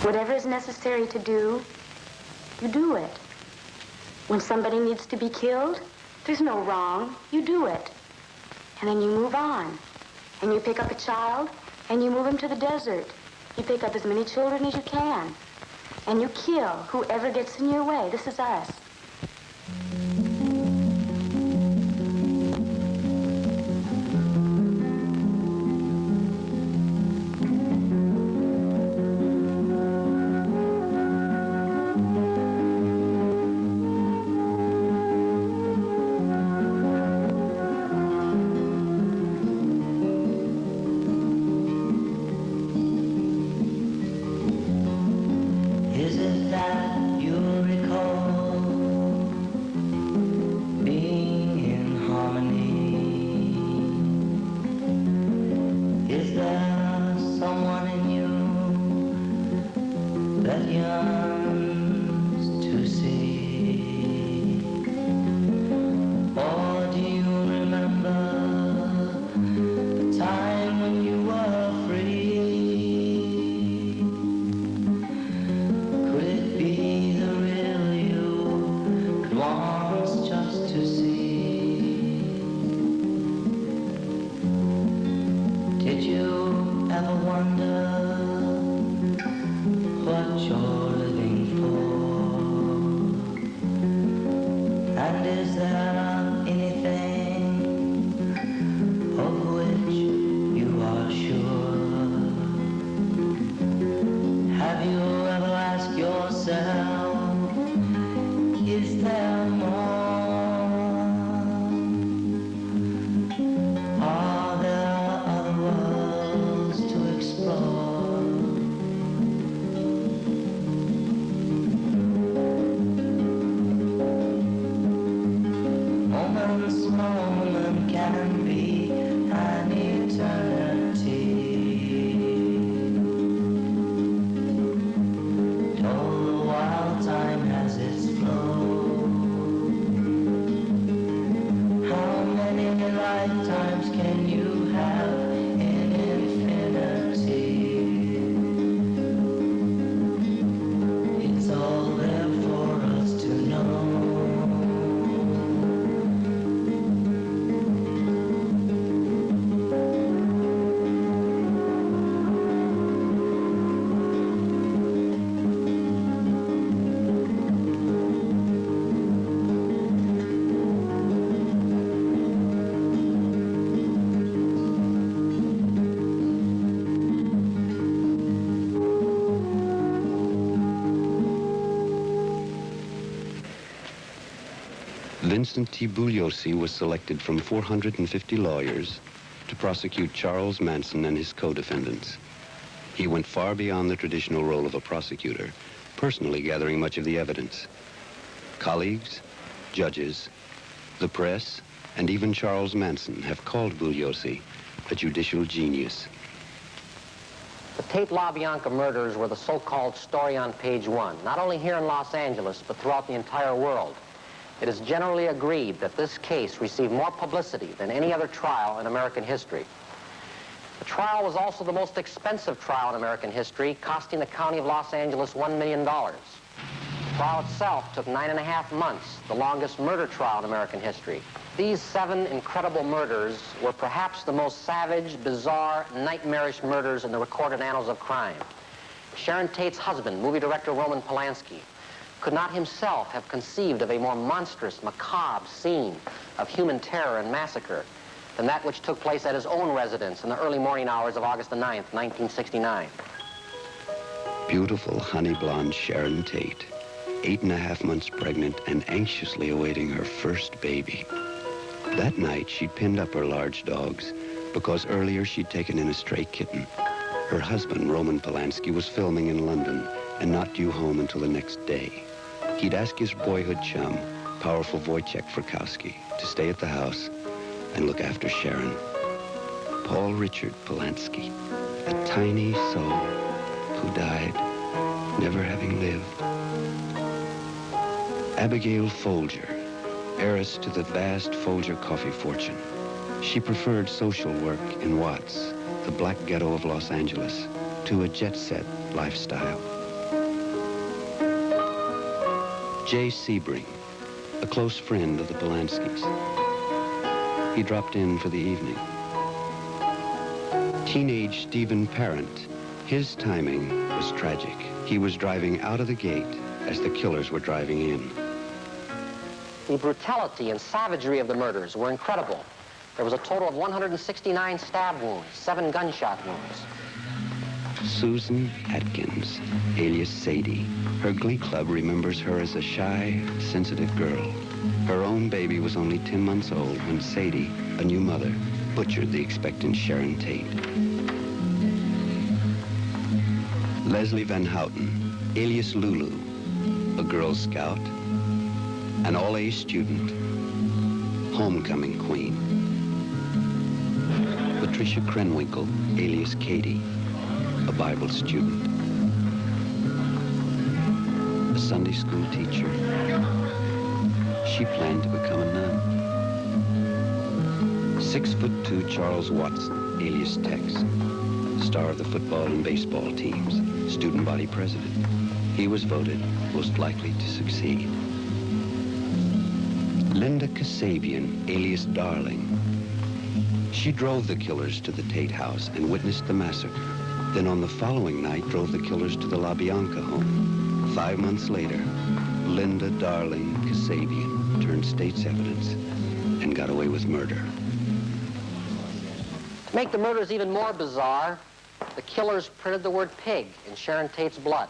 Whatever is necessary to do, you do it. When somebody needs to be killed, there's no wrong. You do it. And then you move on. And you pick up a child, and you move him to the desert. You pick up as many children as you can. And you kill whoever gets in your way. This is us. Vincent T. Bugliosi was selected from 450 lawyers to prosecute Charles Manson and his co-defendants. He went far beyond the traditional role of a prosecutor, personally gathering much of the evidence. Colleagues, judges, the press, and even Charles Manson have called Bugliosi a judicial genius. The Tate LaBianca murders were the so-called story on page one, not only here in Los Angeles, but throughout the entire world. It is generally agreed that this case received more publicity than any other trial in American history. The trial was also the most expensive trial in American history, costing the county of Los Angeles $1 million. The trial itself took 9.5 months, the longest murder trial in American history. These 7 incredible murders were perhaps the most savage, bizarre, nightmarish murders in the recorded annals of crime. Sharon Tate's husband, movie director Roman Polanski, could not himself have conceived of a more monstrous, macabre scene of human terror and massacre than that which took place at his own residence in the early morning hours of August the 9th, 1969. Beautiful honey blonde Sharon Tate, 8.5 months pregnant and anxiously awaiting her first baby. That night, she'd pinned up her large dogs because earlier she'd taken in a stray kitten. Her husband, Roman Polanski, was filming in London and not due home until the next day. He'd asked his boyhood chum, powerful Wojciech Frykowski, to stay at the house and look after Sharon. Paul Richard Polanski, a tiny soul who died, never having lived. Abigail Folger, heiress to the vast Folger coffee fortune. She preferred social work in Watts, the black ghetto of Los Angeles, to a jet-set lifestyle. Jay Sebring, a close friend of the Polanskis. He dropped in for the evening. Teenage Stephen Parent, his timing was tragic. He was driving out of the gate as the killers were driving in. The brutality and savagery of the murders were incredible. There was a total of 169 stab wounds, 7 gunshot wounds. Susan Atkins, alias Sadie. Her glee club remembers her as a shy, sensitive girl. Her own baby was only 10 months old when Sadie, a new mother, butchered the expectant Sharon Tate. Leslie Van Houten, alias Lulu, a Girl Scout, an all-A student, homecoming queen. Patricia Krenwinkel, alias Katie, a Bible student, a Sunday school teacher. She planned to become a nun. 6'2" Charles Watson, alias Tex, star of the football and baseball teams, student body president. He was voted most likely to succeed. Linda Kasabian, alias Darling. She drove the killers to the Tate house and witnessed the massacre. Then on the following night, drove the killers to the LaBianca home. 5 months later, Linda Darling Kasabian turned state's evidence and got away with murder. To make the murders even more bizarre, the killers printed the word pig in Sharon Tate's blood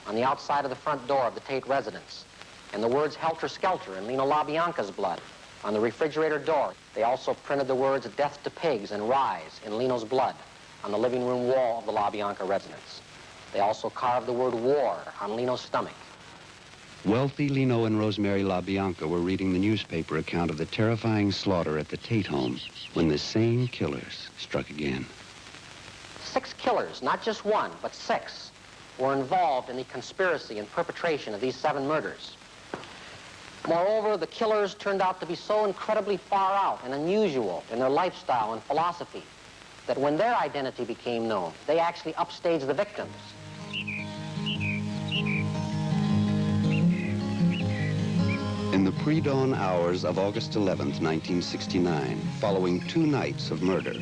on the outside of the front door of the Tate residence, and the words helter-skelter in Lena LaBianca's blood on the refrigerator door. They also printed the words death to pigs and rise in Leno's blood on the living room wall of the LaBianca residence. They also carved the word war on Leno's stomach. Wealthy Leno and Rosemary LaBianca were reading the newspaper account of the terrifying slaughter at the Tate home when the same killers struck again. 6 killers, not just 1, but 6, were involved in the conspiracy and perpetration of these 7 murders. Moreover, the killers turned out to be so incredibly far out and unusual in their lifestyle and philosophy that when their identity became known, they actually upstaged the victims. In the pre-dawn hours of August 11th, 1969, following 2 nights of murder,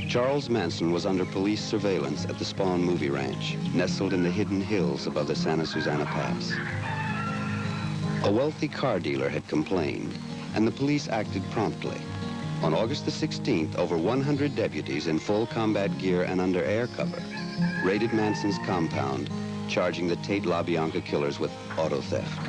Charles Manson was under police surveillance at the Spawn Movie Ranch, nestled in the hidden hills above the Santa Susana Pass. A wealthy car dealer had complained, and the police acted promptly. On August the 16th, over 100 deputies in full combat gear and under air cover raided Manson's compound, charging the Tate LaBianca killers with auto theft.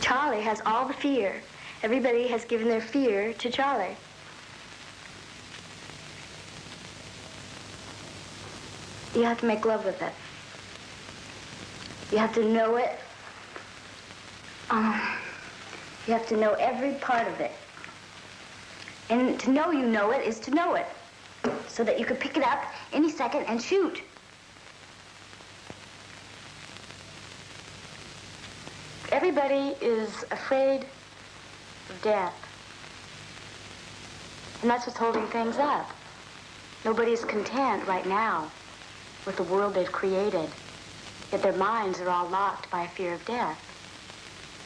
Charlie has all the fear. Everybody has given their fear to Charlie. You have to make love with it. You have to know it. You have to know every part of it. And to know you know it is to know it, so that you could pick it up any second and shoot. Everybody is afraid of death. And that's what's holding things up. Nobody's content right now with the world they've created. Yet their minds are all locked by a fear of death.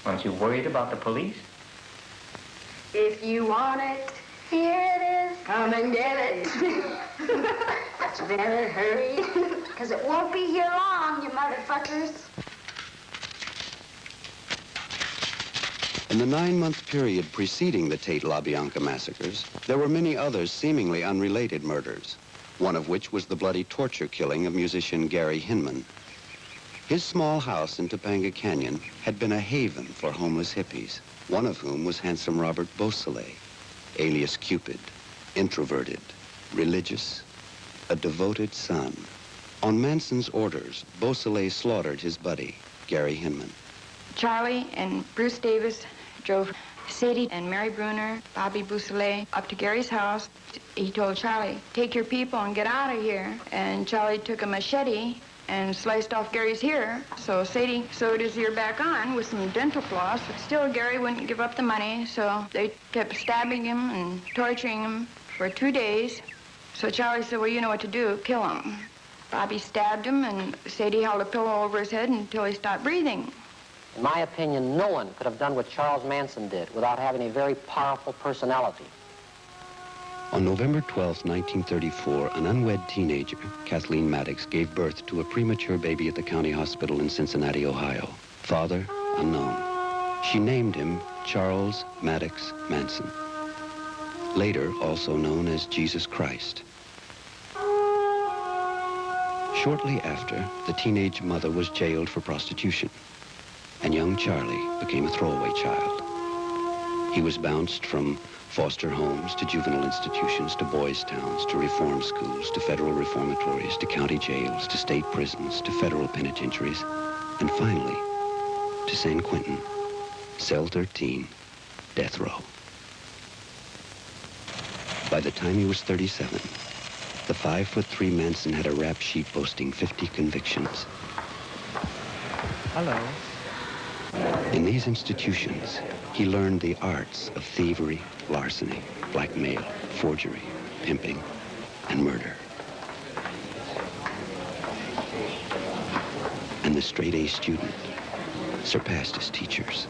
Aren't you worried about the police? If you want it, here it is. Come and get it. That's better hurry, because it won't be here long, you motherfuckers. In the 9-month period preceding the Tate LaBianca massacres, there were many others seemingly unrelated murders, one of which was the bloody torture killing of musician Gary Hinman. His small house in Topanga Canyon had been a haven for homeless hippies, one of whom was handsome Robert Beausoleil, alias Cupid, introverted, religious, a devoted son. On Manson's orders, Beausoleil slaughtered his buddy, Gary Hinman. Charlie and Bruce Davis drove Sadie and Mary Bruner, Bobby Beausoleil up to Gary's house. He told Charlie, take your people and get out of here. And Charlie took a machete and sliced off Gary's ear. So Sadie sewed his ear back on with some dental floss, but still Gary wouldn't give up the money, so they kept stabbing him and torturing him for 2 days. So Charlie said, well, you know what to do, kill him. Bobby stabbed him, and Sadie held a pillow over his head until he stopped breathing. In my opinion, no one could have done what Charles Manson did without having a very powerful personality. On November 12, 1934, an unwed teenager, Kathleen Maddox, gave birth to a premature baby at the county hospital in Cincinnati, Ohio. Father, unknown. She named him Charles Maddox Manson, later also known as Jesus Christ. Shortly after, the teenage mother was jailed for prostitution, and young Charlie became a throwaway child. He was bounced from foster homes to juvenile institutions to boys' towns to reform schools to federal reformatories to county jails to state prisons to federal penitentiaries, and finally to San Quentin, cell 13, death row. By the time he was 37, the 5'3" Manson had a rap sheet boasting 50 convictions. Hello. In these institutions, he learned the arts of thievery, larceny, blackmail, forgery, pimping, and murder. And the straight-A student surpassed his teachers.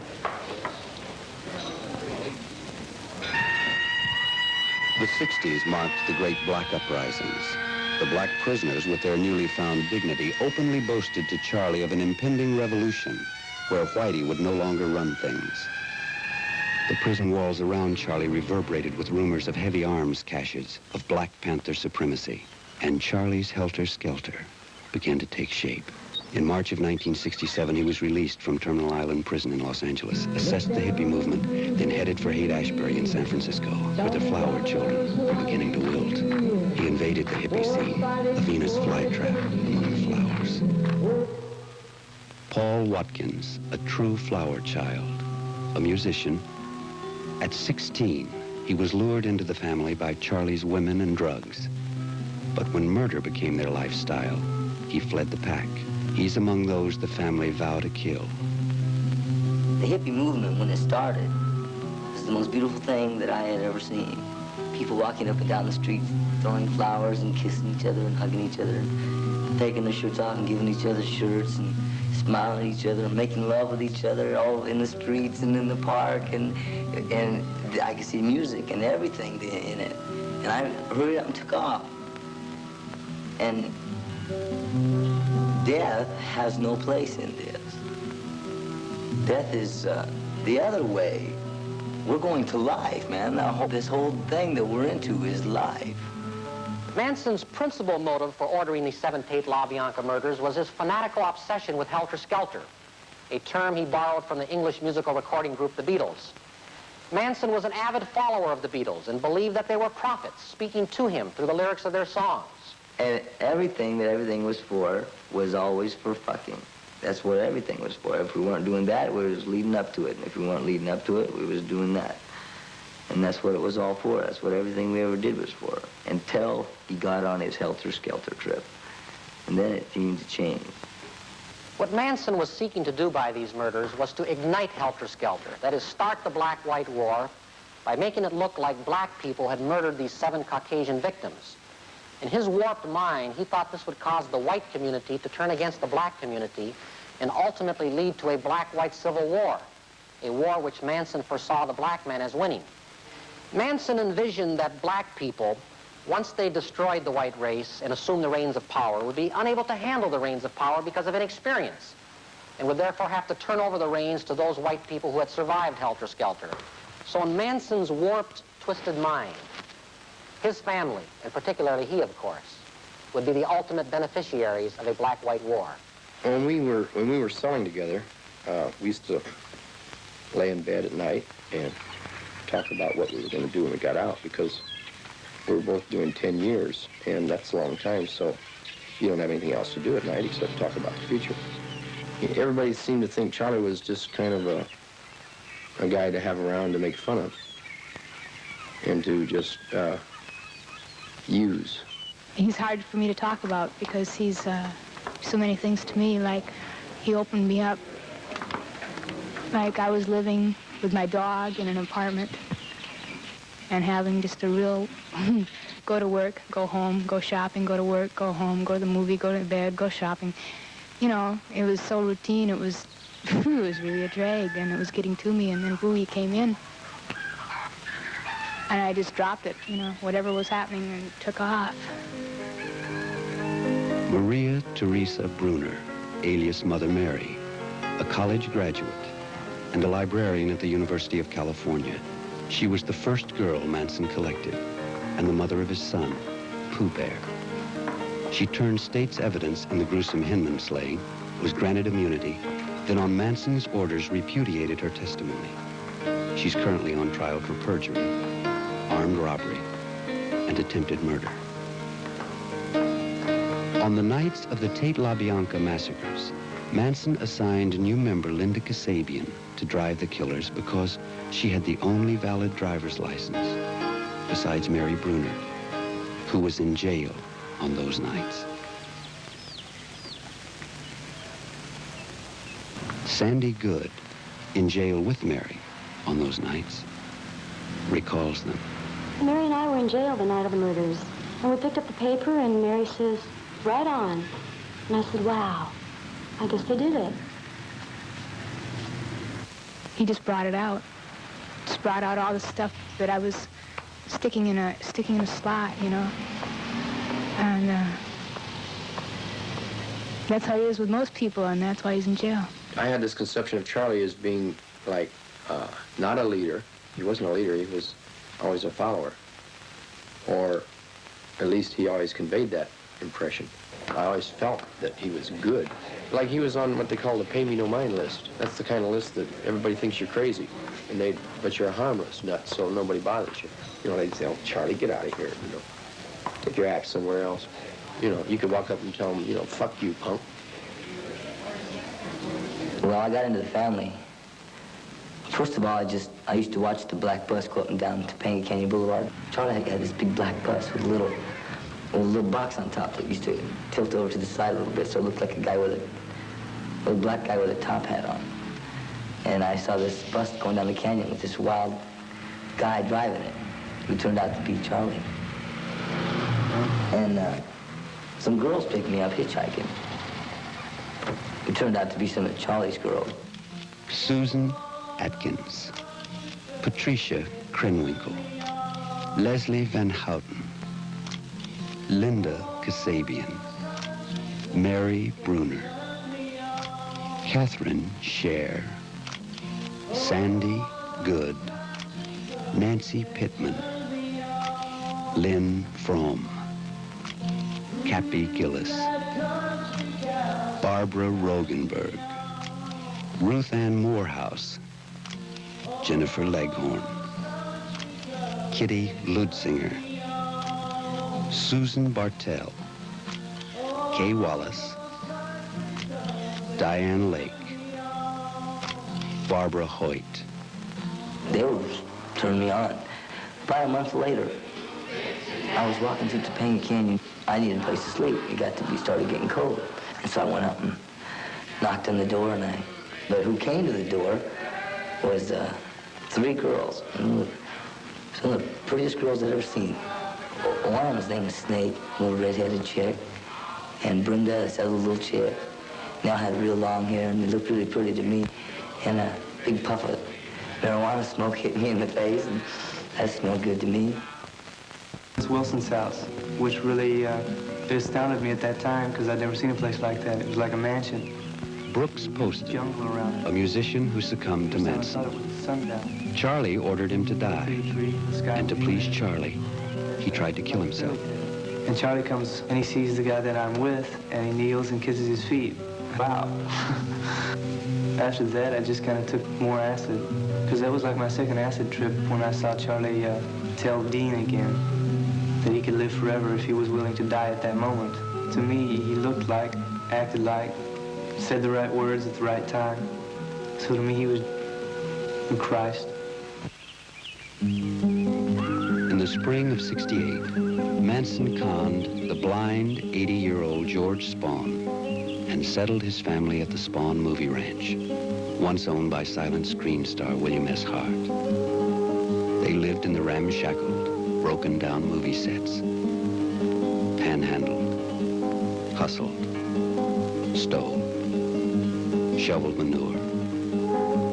The 60s marked the great black uprisings. The black prisoners, with their newly found dignity, openly boasted to Charlie of an impending revolution where Whitey would no longer run things. The prison walls around Charlie reverberated with rumors of heavy arms caches, of Black Panther supremacy, and Charlie's helter-skelter began to take shape. In March of 1967, he was released from Terminal Island Prison in Los Angeles, assessed the hippie movement, then headed for Haight-Ashbury in San Francisco, where the flower children were beginning to wilt. He invaded the hippie scene, a Venus flytrap among the flowers. Paul Watkins, a true flower child, a musician. At 16, he was lured into the family by Charlie's women and drugs. But when murder became their lifestyle, he fled the pack. He's among those the family vow to kill. The hippie movement, when it started, was the most beautiful thing that I had ever seen. People walking up and down the street, throwing flowers and kissing each other and hugging each other, and taking their shirts off and giving each other shirts and smiling at each other and making love with each other all in the streets and in the park. And I could see music and everything in it. And I hurried up and took off. And death has no place in this. Death is the other way. We're going to life, man. This whole thing that we're into is life. Manson's principal motive for ordering the 7 Tate LaBianca murders was his fanatical obsession with helter-skelter, a term he borrowed from the English musical recording group the Beatles. Manson was an avid follower of the Beatles and believed that they were prophets speaking to him through the lyrics of their songs. And everything that everything was for was always for fucking. That's what everything was for. If we weren't doing that, we was leading up to it. And if we weren't leading up to it, we was doing that. And that's what it was all for. That's what everything we ever did was for. Until he got on his helter-skelter trip. And then it seemed to change. What Manson was seeking to do by these murders was to ignite helter-skelter, that is, start the black-white war by making it look like black people had murdered these 7 Caucasian victims. In his warped mind, he thought this would cause the white community to turn against the black community and ultimately lead to a black-white civil war, a war which Manson foresaw the black man as winning. Manson envisioned that black people, once they destroyed the white race and assumed the reins of power, would be unable to handle the reins of power because of inexperience, and would therefore have to turn over the reins to those white people who had survived helter-skelter. So in Manson's warped, twisted mind, his family, and particularly he, of course, would be the ultimate beneficiaries of a black-white war. When we were selling together, we used to lay in bed at night and talk about what we were going to do when we got out, because we were both doing 10 years, and that's a long time, so you don't have anything else to do at night except talk about the future. Everybody seemed to think Charlie was just kind of a guy to have around to make fun of and to just use. He's hard for me to talk about because he's so many things to me. Like, he opened me up. Like, I was living with my dog in an apartment and having just a real go to work, go home, go shopping, go to work, go home, go to the movie, go to bed, go shopping. You know, it was so routine. It was really a drag, and it was getting to me. And then Bowie came in, and I just dropped it, you know, whatever was happening, and took off. Maria Teresa Bruner, alias Mother Mary, a college graduate and a librarian at the University of California. She was the first girl Manson collected and the mother of his son, Pooh Bear. She turned state's evidence in the gruesome Hinman slaying, was granted immunity, then on Manson's orders repudiated her testimony. She's currently on trial for perjury, armed robbery, and attempted murder. On the nights of the Tate LaBianca massacres, Manson assigned new member Linda Kasabian to drive the killers because she had the only valid driver's license, besides Mary Bruner, who was in jail on those nights. Sandy Good, in jail with Mary on those nights, recalls them. Mary and I were in jail the night of the murders, and we picked up the paper, and Mary says, "Right on." And I said, "Wow, I guess they did it." He just brought it out. Just brought out all the stuff that I was sticking in a slot, you know. And that's how he is with most people, and that's why he's in jail. I had this conception of Charlie as being like not a leader. He wasn't a leader. He was always a follower, or at least he always conveyed that impression. I always felt that he was good. Like he was on what they call the pay me no mind list. That's the kind of list that everybody thinks you're crazy, and but you're a harmless nut, so nobody bothers you. You know, they'd say, "Oh, Charlie, get out of here, you know. Take your act somewhere else." You know, you could walk up and tell them, you know, "Fuck you, punk." Well, I got into the family. First of all, I used to watch the black bus go up and down Topanga Canyon Boulevard. Charlie had this big black bus with a little box on top that used to tilt over to the side a little bit, so it looked like a guy with a black guy with a top hat on. And I saw this bus going down the canyon with this wild guy driving it, who turned out to be Charlie. And some girls picked me up hitchhiking. It turned out to be some of Charlie's girls. Susan Atkins, Patricia Krenwinkel, Leslie Van Houten, Linda Kasabian, Mary Bruner, Catherine Scher, Sandy Good, Nancy Pittman, Lynn Fromm, Cappy Gillis, Barbara Rogenberg, Ruth Ann Morehouse, Jennifer Leghorn, Kitty Ludsinger, Susan Bartell, Kay Wallace, Diane Lake, Barbara Hoyt. They turned me on. About a month later, I was walking through Topanga Canyon. I needed a place to sleep. It started getting cold. And so I went out and knocked on the door, but who came to the door was 3 girls. Some of the prettiest girls I'd ever seen. One of them's name was Snake, a little red-headed chick. And Brenda, this other little chick, now had real long hair, and they looked really pretty to me. And a big puff of marijuana smoke hit me in the face, and that smelled good to me. It's Wilson's house, which really it astounded me at that time because I'd never seen a place like that. It was like a mansion. Brooks Poston, Jungle around it. a musician who succumbed to I thought Manson. it was the sundown. Charlie ordered him to die, 3, the sky and to was please red. Charlie, he tried to kill himself. And Charlie comes and he sees the guy that I'm with, and he kneels and kisses his feet. Wow. After that, I just kind of took more acid, because that was like my second acid trip when I saw Charlie tell Dean again that he could live forever if he was willing to die at that moment. To me, he looked like, acted like, said the right words at the right time. So to me, he was Christ. In the spring of '68, Manson conned the blind 80-year-old George Spahn and settled his family at the Spahn Movie Ranch, once owned by silent screen star William S. Hart. They lived in the ramshackled, broken-down movie sets panhandled, hustled, stole, shoveled manure,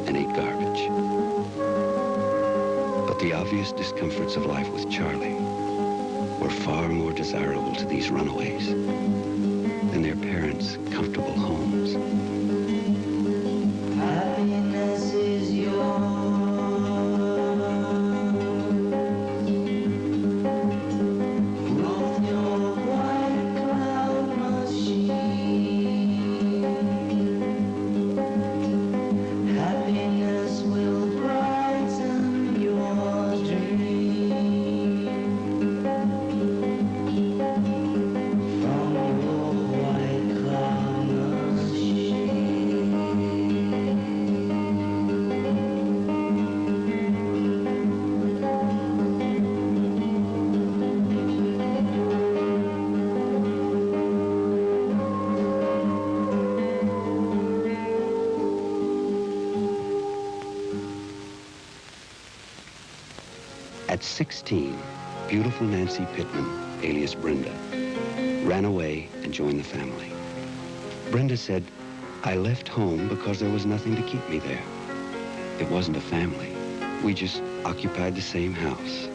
and ate garbage. But the obvious discomforts of life with Charlie were far more desirable to these runaways than their parents' comfortable homes. Happiness is yours. With your white cloud machine, happiness will brighten your dream. From your white cloud machine. At 16, beautiful Nancy Pittman, alias Brenda, ran away and joined the family. Brenda said, "I left home because there was nothing to keep me there. It wasn't a family. We just occupied the same house."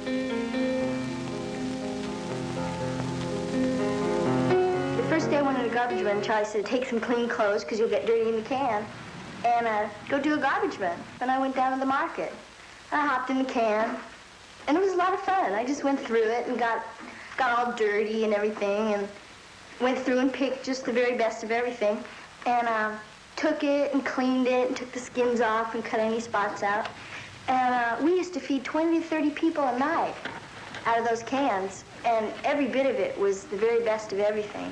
The first day I went in a garbage run, Charlie said, "Take some clean clothes because you'll get dirty in the can, and go do a garbage run." And I went down to the market. I hopped in the can, and it was a lot of fun. I just went through it and got all dirty and everything, and went through and picked just the very best of everything, and took it and cleaned it and took the skins off and cut any spots out. And we used to feed 20 to 30 people a night out of those cans, and every bit of it was the very best of everything.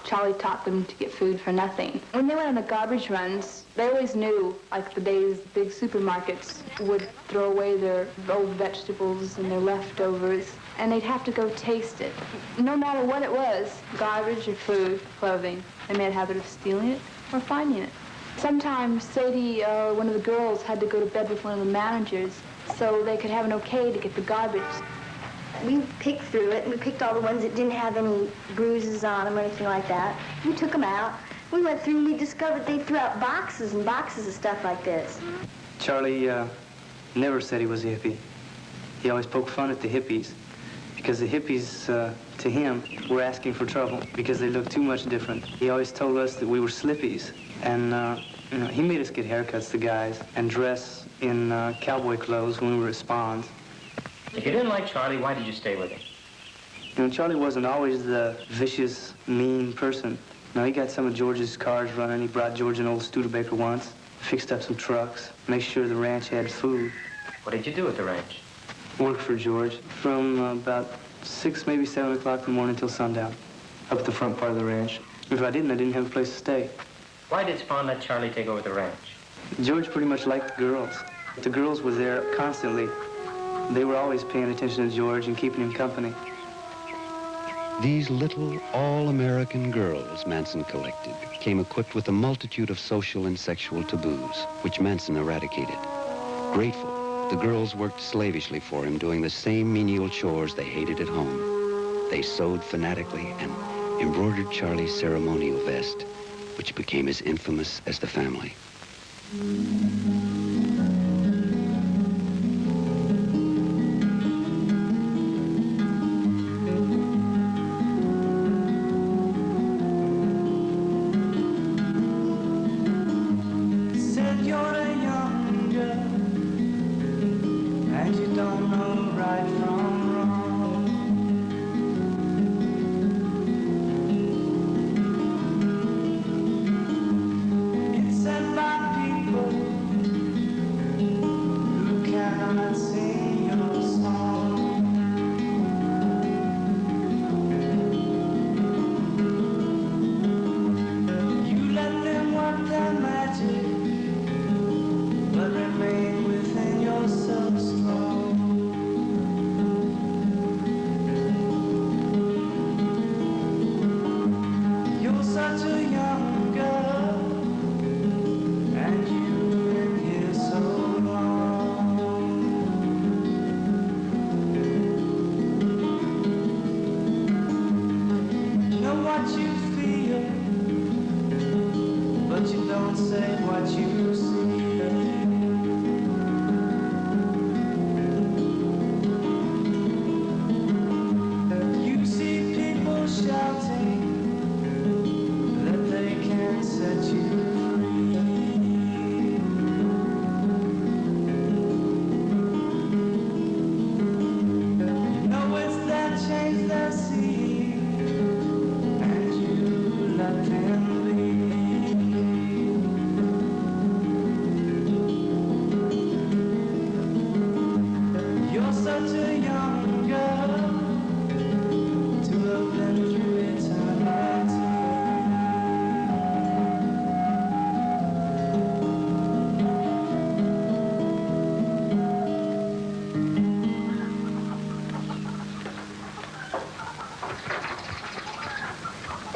Charlie taught them to get food for nothing. When they went on the garbage runs, they always knew, like the days big supermarkets would throw away their old vegetables and their leftovers, and they'd have to go taste it. No matter what it was, garbage or food, clothing, they made a habit of stealing it or finding it. Sometimes Sadie or one of the girls had to go to bed with one of the managers so they could have an okay to get the garbage. We picked through it, and we picked all the ones that didn't have any bruises on them or anything like that. We took them out. We went through and we discovered they threw out boxes and boxes of stuff like this. Charlie never said he was a hippie. He always poked fun at the hippies because the hippies, to him, were asking for trouble because they looked too much different. He always told us that we were slippies, and he made us get haircuts, the guys, and dress in cowboy clothes when we were at Spawns. If you didn't like Charlie, why did you stay with him? Charlie wasn't always the vicious, mean person. He got some of George's cars running. He brought George an old Studebaker once, fixed up some trucks, made sure the ranch had food. What did you do at the ranch? Worked for George from about 6, maybe 7 o'clock in the morning until sundown, up at the front part of the ranch. If I didn't have a place to stay. Why did Spawn let Charlie take over the ranch? George pretty much liked the girls. The girls were there constantly. They were always paying attention to George and keeping him company. These little all-American girls Manson collected came equipped with a multitude of social and sexual taboos, which Manson eradicated. Grateful, the girls worked slavishly for him, doing the same menial chores they hated at home. They sewed fanatically and embroidered Charlie's ceremonial vest, which became as infamous as the family. Said you're a young girl, and you don't know right from wrong. It's said by people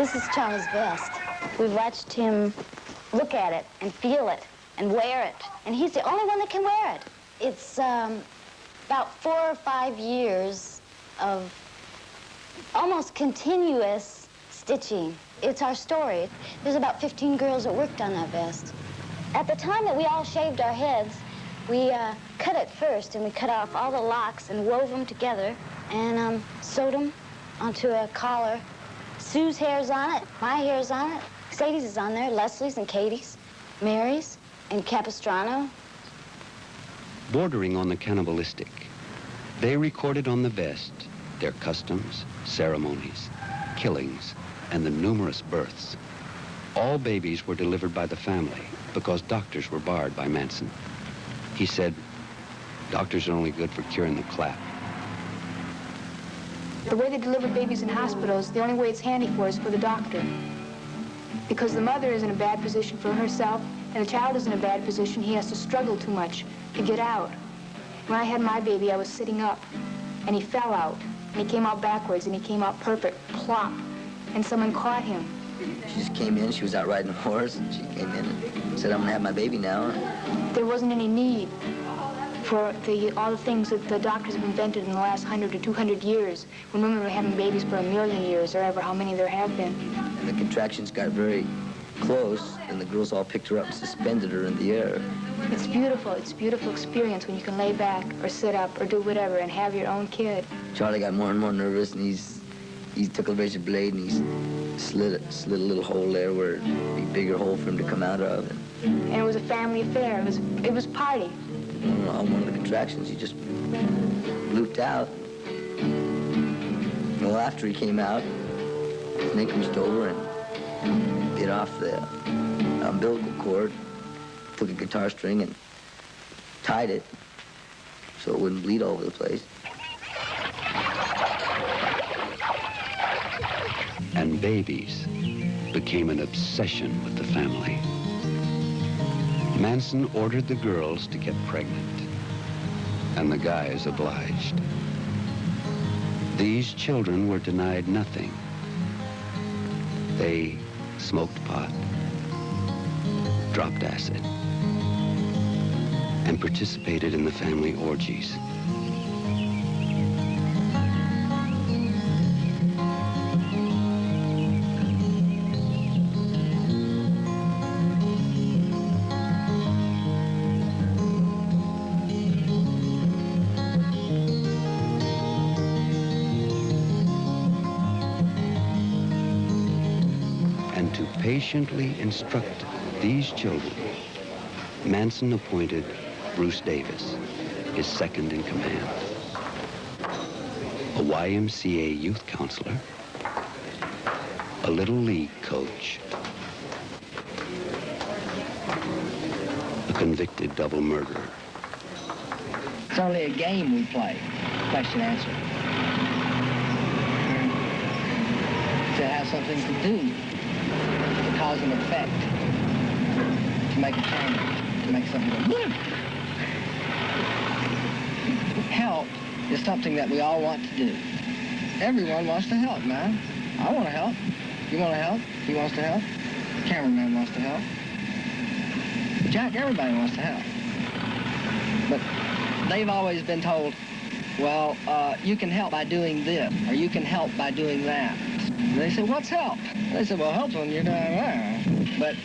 This is Charlie's vest. We've watched him look at it and feel it and wear it. And he's the only one that can wear it. It's about 4 or 5 years of almost continuous stitching. It's our story. There's about 15 girls that worked on that vest. At the time that we all shaved our heads, we cut it first, and we cut off all the locks and wove them together and sewed them onto a collar. Sue's hair's on it, my hair's on it, Sadie's is on there, Leslie's and Katie's, Mary's and Capistrano. Bordering on the cannibalistic, they recorded on the vest their customs, ceremonies, killings, and the numerous births. All babies were delivered by the family because doctors were barred by Manson. He said, doctors are only good for curing the clap. The way they deliver babies in hospitals, the only way it's handy for is for the doctor. Because the mother is in a bad position for herself, and the child is in a bad position, he has to struggle too much to get out. When I had my baby, I was sitting up, and he fell out. And he came out backwards, and he came out perfect, plop, and someone caught him. She just came in, she was out riding a horse, and she came in and said, I'm gonna have my baby now. There wasn't any need for all the things that the doctors have invented in the last 100 to 200 years, when women were having babies for 1,000,000 years, or ever how many there have been. And the contractions got very close, and the girls all picked her up and suspended her in the air. It's a beautiful experience when you can lay back or sit up or do whatever and have your own kid. Charlie got more and more nervous, and he took a razor blade and he slid a little hole there where it'd be a bigger hole for him to come out of. And it was a family affair. It was party. On one of the contractions, he just looped out. Well, after he came out, Nick reached over and bit off the umbilical cord, took a guitar string and tied it so it wouldn't bleed all over the place. And babies became an obsession with the family. Manson ordered the girls to get pregnant, and the guys obliged. These children were denied nothing. They smoked pot, dropped acid, and participated in the family orgies. And to patiently instruct these children, Manson appointed Bruce Davis, his second in command, a YMCA youth counselor, a Little League coach, a convicted double murderer. It's only a game we play, question-answer. To have something to do, to cause an effect, to make a change, to make something go. Help is something that we all want to do. Everyone wants to help, man. I want to help. You want to help? He wants to help. The cameraman wants to help. Jack, everybody wants to help. But they've always been told, well, you can help by doing this, or you can help by doing that. And they say, what's help? They say, well, help's when you're doing that. But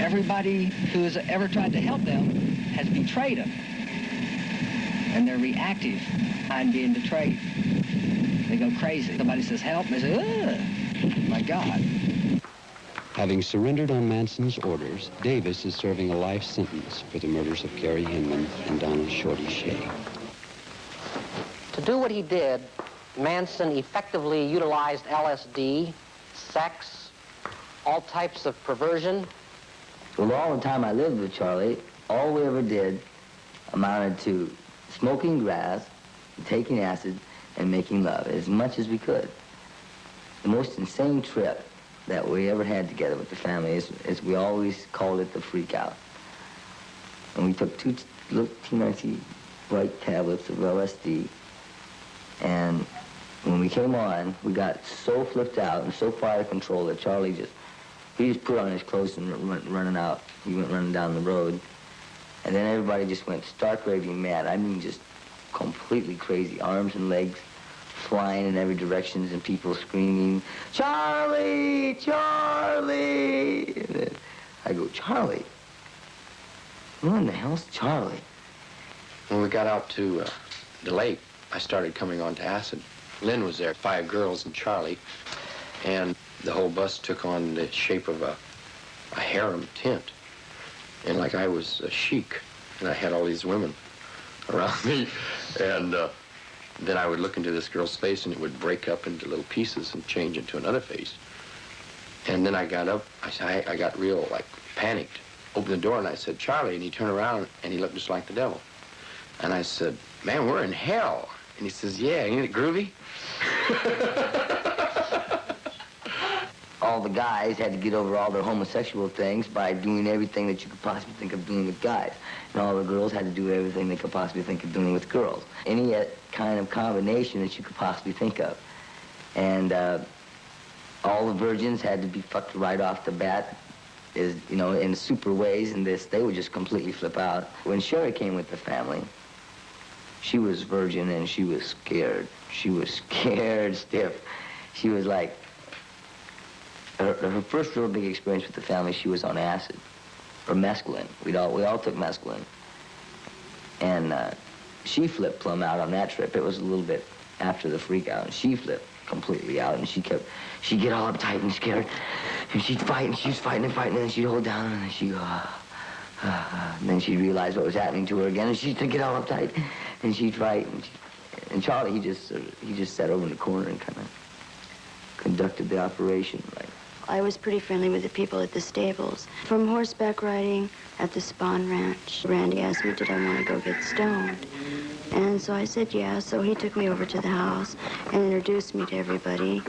everybody who has ever tried to help them has betrayed them. And they're reactive on being betrayed. They go crazy. Somebody says help, and they say, ugh, my God. Having surrendered on Manson's orders, Davis is serving a life sentence for the murders of Gary Hinman and Donald Shorty Shea. To do what he did, Manson effectively utilized LSD, sex, all types of perversion. Well, all the time I lived with Charlie, all we ever did amounted to smoking grass, taking acid, and making love as much as we could. The most insane trip that we ever had together with the family is we always called it the freak out. And we took 2 little teeny white tablets of LSD, and When we came on, we got so flipped out and so far out of control that Charlie he just put on his clothes and went running out. He went running down the road. And then everybody just went stark raving mad. I mean, just completely crazy. Arms and legs flying in every direction and people screaming, "Charlie! Charlie!" And then I go, "Charlie? Who in the hell's Charlie?" When we got out to the lake, I started coming on to acid. Lynn was there, 5 girls and Charlie, and the whole bus took on the shape of a harem tent. And like I was a sheik, and I had all these women around me, and then I would look into this girl's face, and it would break up into little pieces and change into another face. And then I got up, I got real, like, panicked, opened the door, and I said, "Charlie," and he turned around, and he looked just like the devil. And I said, "Man, we're in hell." And he says, "Yeah, ain't it groovy?" All the guys had to get over all their homosexual things by doing everything that you could possibly think of doing with guys. And all the girls had to do everything they could possibly think of doing with girls. Any kind of combination that you could possibly think of. And all the virgins had to be fucked right off the bat, in super ways, and they would just completely flip out. When Sherry came with the family, she was virgin and she was scared. She was scared stiff. She was like, her first real big experience with the family, she was on acid, or mescaline. We all took mescaline. And she flipped plumb out on that trip. It was a little bit after the freak out, and she flipped completely out, and she'd get all uptight and scared, and she'd fight, and she was fighting and fighting, and then she'd hold down, and then she'd go, and then she'd realize what was happening to her again, and she'd get all uptight, and she'd fight, and Charlie, he just sat over in the corner and kind of conducted the operation, like. I was pretty friendly with the people at the stables. From horseback riding at the Spawn Ranch, Randy asked me, did I want to go get stoned? And so I said, yeah. So he took me over to the house and introduced me to everybody.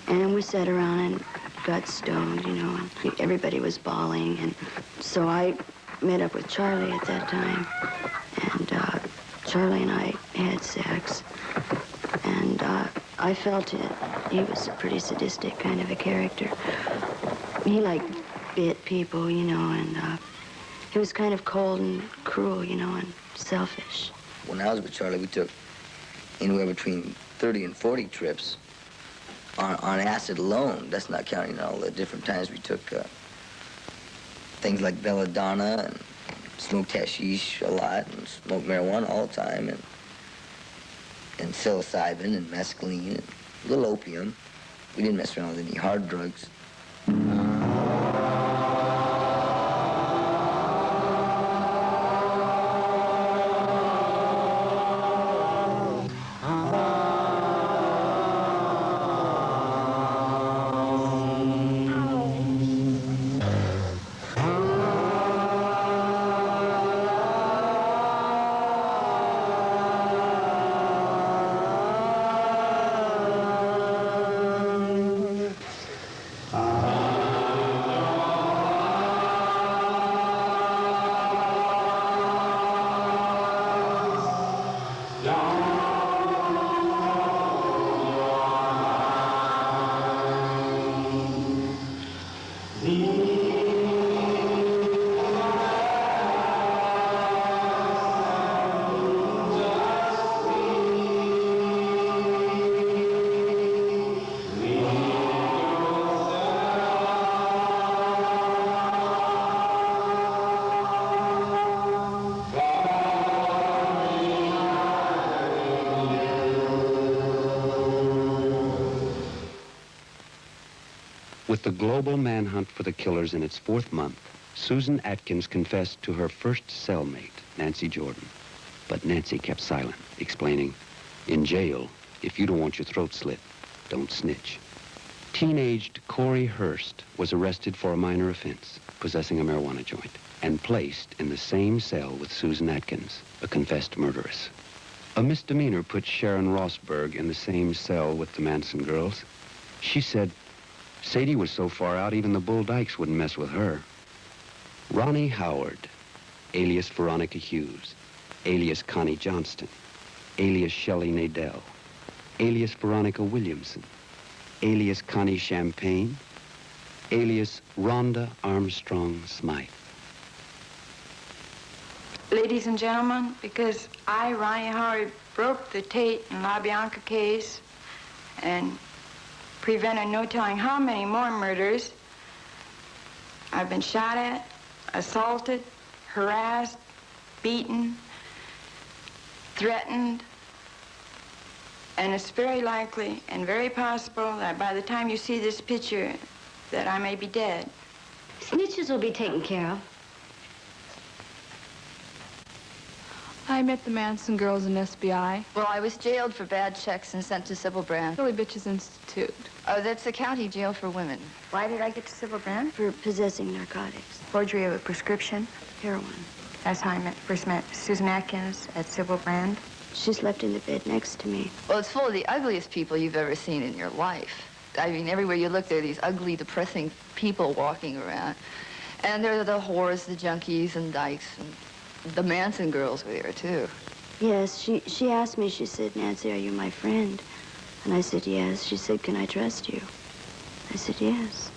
And we sat around and got stoned, and everybody was bawling. And so I met up with Charlie at that time. And Charlie and I had sex. And I felt it. He was a pretty sadistic kind of a character. He, bit people, and he was kind of cold and cruel, and selfish. When I was with Charlie, we took anywhere between 30 and 40 trips on acid alone. That's not counting all the different times we took things like belladonna and smoked hashish a lot and smoked marijuana all the time and psilocybin and mescaline and a little opium. We didn't mess around with any hard drugs. With the global manhunt for the killers in its 4th month, Susan Atkins confessed to her first cellmate, Nancy Jordan. But Nancy kept silent, explaining, in jail, if you don't want your throat slit, don't snitch. Teenaged Corey Hurst was arrested for a minor offense, possessing a marijuana joint, and placed in the same cell with Susan Atkins, a confessed murderess. A misdemeanor put Sharon Rossberg in the same cell with the Manson girls. She said, Sadie was so far out, even the Bull Dykes wouldn't mess with her. Ronnie Howard, alias Veronica Hughes, alias Connie Johnston, alias Shelley Nadell, alias Veronica Williamson, alias Connie Champagne, alias Rhonda Armstrong Smythe. Ladies and gentlemen, because I, Ronnie Howard, broke the Tate and LaBianca case and prevented no telling how many more murders, I've been shot at, assaulted, harassed, beaten, threatened, and it's very likely and very possible that by the time you see this picture that I may be dead. Snitches will be taken care of. I met the Manson girls in SBI. Well, I was jailed for bad checks and sent to Civil Brand. Billy Bitches Institute. Oh, that's the county jail for women. Why did I get to Civil Brand? For possessing narcotics. Forgery of a prescription. Heroin. That's how I first met Susan Atkins at Civil Brand. She slept in the bed next to me. Well, it's full of the ugliest people you've ever seen in your life. I mean, everywhere you look, there are these ugly, depressing people walking around. And there are the whores, the junkies, and dykes, and the Manson girls were there, too. Yes, she asked me, she said, Nancy, are you my friend? And I said, yes. She said, can I trust you? I said, yes.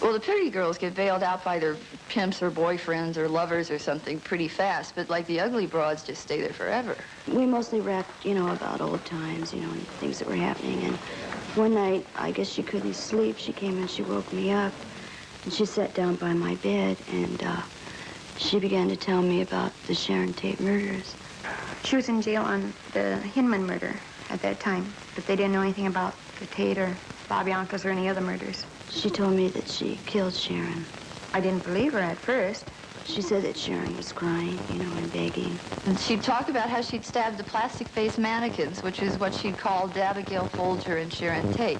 Well, the pretty girls get bailed out by their pimps or boyfriends or lovers or something pretty fast, but like the ugly broads just stay there forever. We mostly rapped, about old times, and things that were happening. And one night, I guess she couldn't sleep. She came and she woke me up, and she sat down by my bed, and she began to tell me about the Sharon Tate murders. She was in jail on the Hinman murder at that time, but they didn't know anything about the Tate or LaBianca's or any other murders. She told me that she killed Sharon. I didn't believe her at first. She said that Sharon was crying, and begging. And she'd talk about how she'd stabbed the plastic-faced mannequins, which is what she'd called Abigail Folger and Sharon Tate.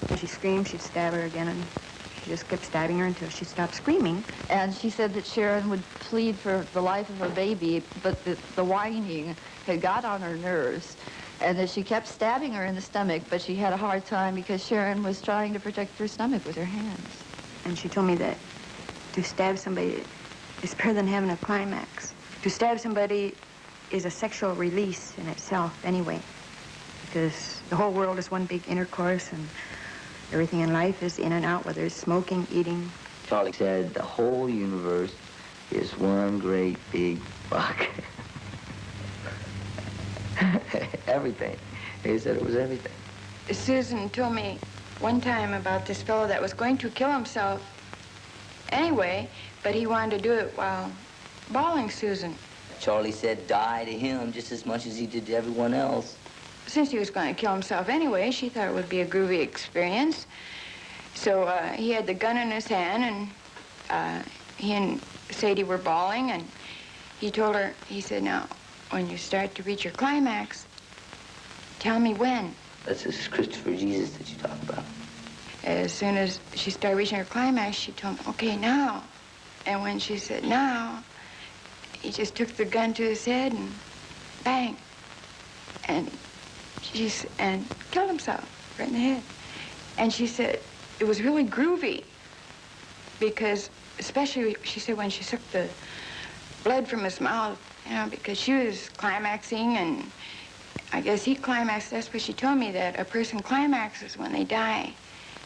When she screamed, she'd stab her again, and she just kept stabbing her until she stopped screaming. And she said that Sharon would plead for the life of her baby, but the whining had got on her nerves, and that she kept stabbing her in the stomach, but she had a hard time because Sharon was trying to protect her stomach with her hands. And she told me that to stab somebody is better than having a climax. To stab somebody is a sexual release in itself anyway, because the whole world is one big intercourse, and everything in life is in and out, whether it's smoking, eating. Charlie said the whole universe is one great big fuck. Everything. He said it was everything. Susan told me one time about this fellow that was going to kill himself anyway, but he wanted to do it while balling Susan. Charlie said die to him just as much as he did to everyone else. Since he was going to kill himself anyway, she thought it would be a groovy experience. So he had the gun in his hand, and he and Sadie were bawling, and he told her, he said, now, when you start to reach your climax, tell me when. That's this Christopher Jesus that you talk about. As soon as she started reaching her climax, she told him, okay, now. And when she said now, he just took the gun to his head and bang. And and killed himself right in the head. And she said it was really groovy because, especially, she said, when she sucked the blood from his mouth, because she was climaxing, and I guess he climaxed. That's what she told me, that a person climaxes when they die.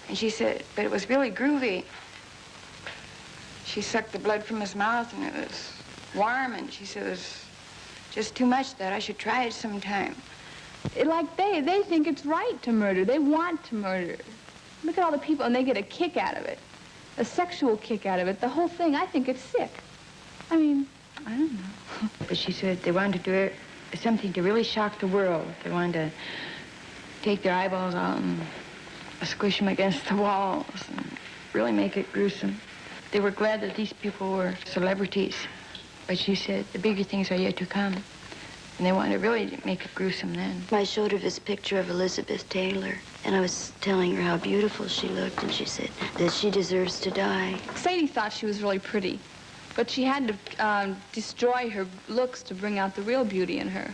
And she said, but it was really groovy. She sucked the blood from his mouth, and it was warm, and she said it was just too much, that I should try it sometime. Like they think it's right to murder. They want to murder. Look at all the people, and they get a kick out of it. A sexual kick out of it. The whole thing, I think it's sick. I mean, I don't know. But she said they wanted to do it, something to really shock the world. They wanted to take their eyeballs out and squish them against the walls and really make it gruesome. They were glad that these people were celebrities. But she said the bigger things are yet to come. And they wanted to really make it gruesome then. I showed her this picture of Elizabeth Taylor, and I was telling her how beautiful she looked, and she said that she deserves to die. Sadie thought she was really pretty, but she had to destroy her looks to bring out the real beauty in her.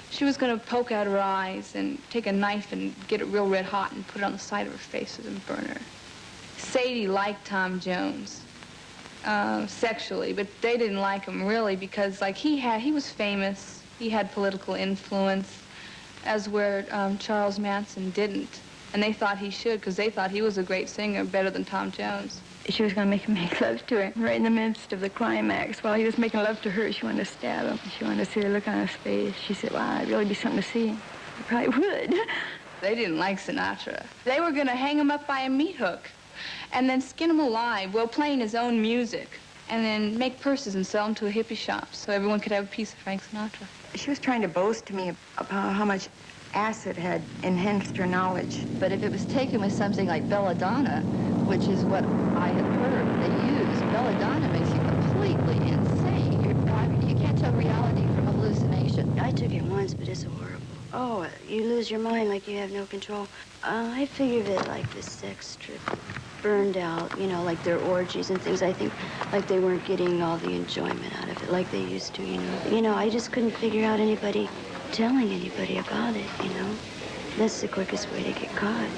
She was going to poke out her eyes and take a knife and get it real red hot and put it on the side of her face and burn her. Sadie liked Tom Jones sexually, but they didn't like him really because, like, he was famous. He had political influence, as where Charles Manson didn't. And they thought he should, because they thought he was a great singer, better than Tom Jones. She was going to make him make love to her right in the midst of the climax. While he was making love to her, she wanted to stab him. She wanted to see the look on his face. She said, wow, it'd really be something to see. You probably would. They didn't like Sinatra. They were going to hang him up by a meat hook and then skin him alive while playing his own music and then make purses and sell them to a hippie shop so everyone could have a piece of Frank Sinatra. She was trying to boast to me about how much acid had enhanced her knowledge. But if it was taken with something like belladonna, which is what I had heard they use, belladonna makes you completely insane. You can't tell reality from a hallucination. I took it once, but it's horrible. Oh, you lose your mind like you have no control. I figured it like the sex trip burned out, you know, like their orgies and things. I think like they weren't getting all the enjoyment out of it like they used to, you know. You know, I just couldn't figure out anybody telling anybody about it, you know. That's the quickest way to get caught.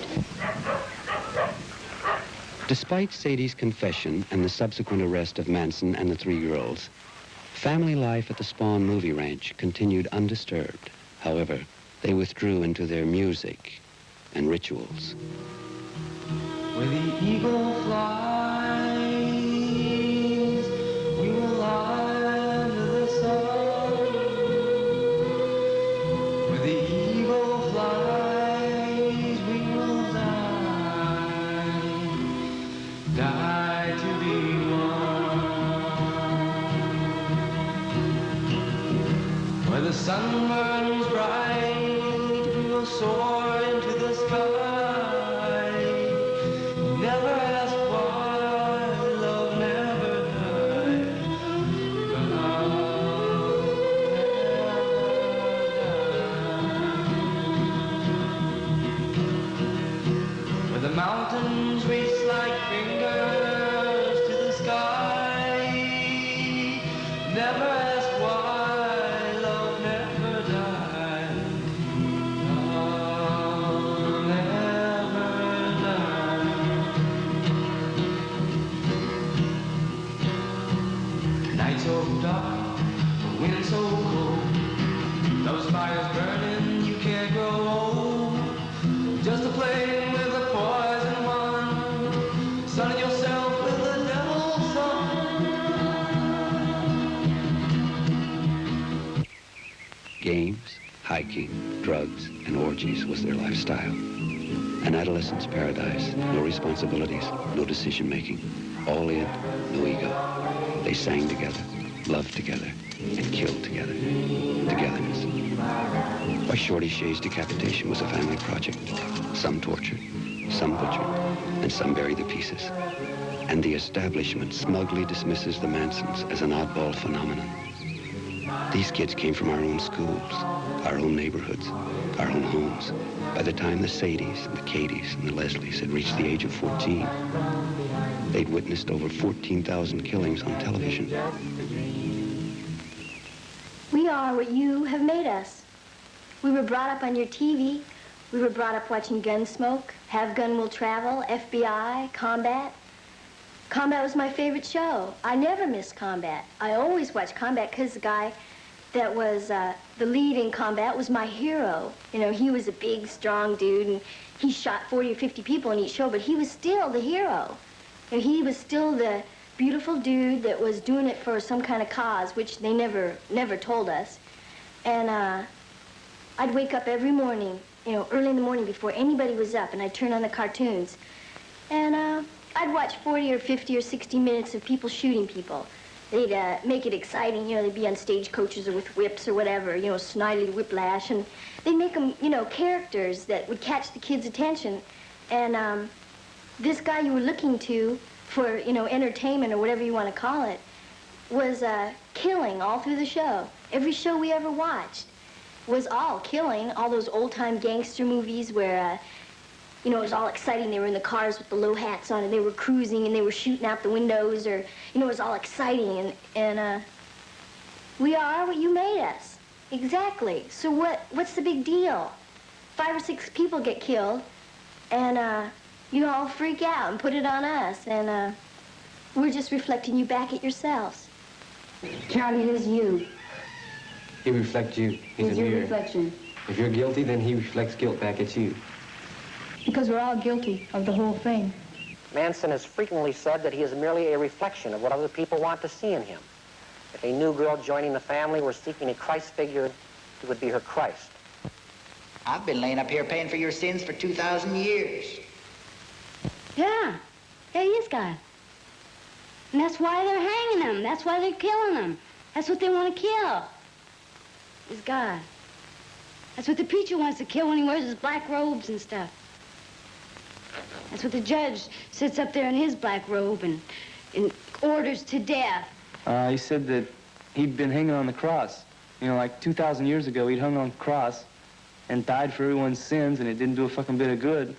Despite Sadie's confession and the subsequent arrest of Manson and the 3 girls, family life at the Spawn movie ranch continued undisturbed. However, they withdrew into their music and rituals. Where the eagle flies, we will lie under the sun. Where the eagle flies, we will die to be one. Where the sun burns bright, we will soar into the sky. Never ask why love never dies. Love never dies. Where the mountains reach like fingers to the sky. Never ask why love never dies. Love never dies. Night so dark, the wind so cold. Those fires burning, you can't grow old. Just a playing with a poison one, sunning yourself with the devil's sun. Games, hiking, drugs, and orgies was their lifestyle. An adolescent's paradise, no responsibilities, no decision-making. All in, no ego. They sang together, loved together, and killed together. Togetherness. Why, Shorty Shea's decapitation was a family project. Some tortured, some butchered, and some buried the pieces. And the establishment smugly dismisses the Mansons as an oddball phenomenon. These kids came from our own schools, our own neighborhoods, our own homes. By the time the Sadies, and the Katies, and the Leslies had reached the age of 14, they'd witnessed over 14,000 killings on television. We are what you have made us. We were brought up on your TV. We were brought up watching Gunsmoke, Have Gun Will Travel, FBI, Combat. Combat was my favorite show. I never missed Combat. I always watched Combat because the guy that was the lead in Combat was my hero. You know, he was a big, strong dude, and he shot 40 or 50 people in each show, but he was still the hero. And he was still the beautiful dude that was doing it for some kind of cause, which they never told us. And I'd wake up every morning, you know, early in the morning before anybody was up, and I'd turn on the cartoons. And I'd watch 40 or 50 or 60 minutes of people shooting people. They'd make it exciting, you know, they'd be on stagecoaches or with whips or whatever, you know, Snidely Whiplash, and they'd make them, you know, characters that would catch the kids' attention. And this guy you were looking to for, you know, entertainment or whatever you want to call it, was killing all through the show. Every show we ever watched was all killing. All those old-time gangster movies where, you know, it was all exciting. They were in the cars with the low hats on, and they were cruising, and they were shooting out the windows, or, you know, it was all exciting. And we are what you made us. Exactly. So what's the big deal? 5 or 6 people get killed, and you all freak out and put it on us, and we're just reflecting you back at yourselves. Charlie, who's you? He reflects you. He's Who's a your mirror. reflection? If you're guilty, then he reflects guilt back at you. Because we're all guilty of the whole thing. Manson has frequently said that he is merely a reflection of what other people want to see in him. If a new girl joining the family were seeking a Christ figure, he would be her Christ. I've been laying up here paying for your sins for 2,000 years. Yeah, he is God. And that's why they're hanging him. That's why they're killing him. That's what they want to kill, is God. That's what the preacher wants to kill when he wears his black robes and stuff. That's what the judge sits up there in his black robe and orders to death. He said that he'd been hanging on the cross. You know, like 2,000 years ago, he'd hung on the cross and died for everyone's sins, and it didn't do a fucking bit of good.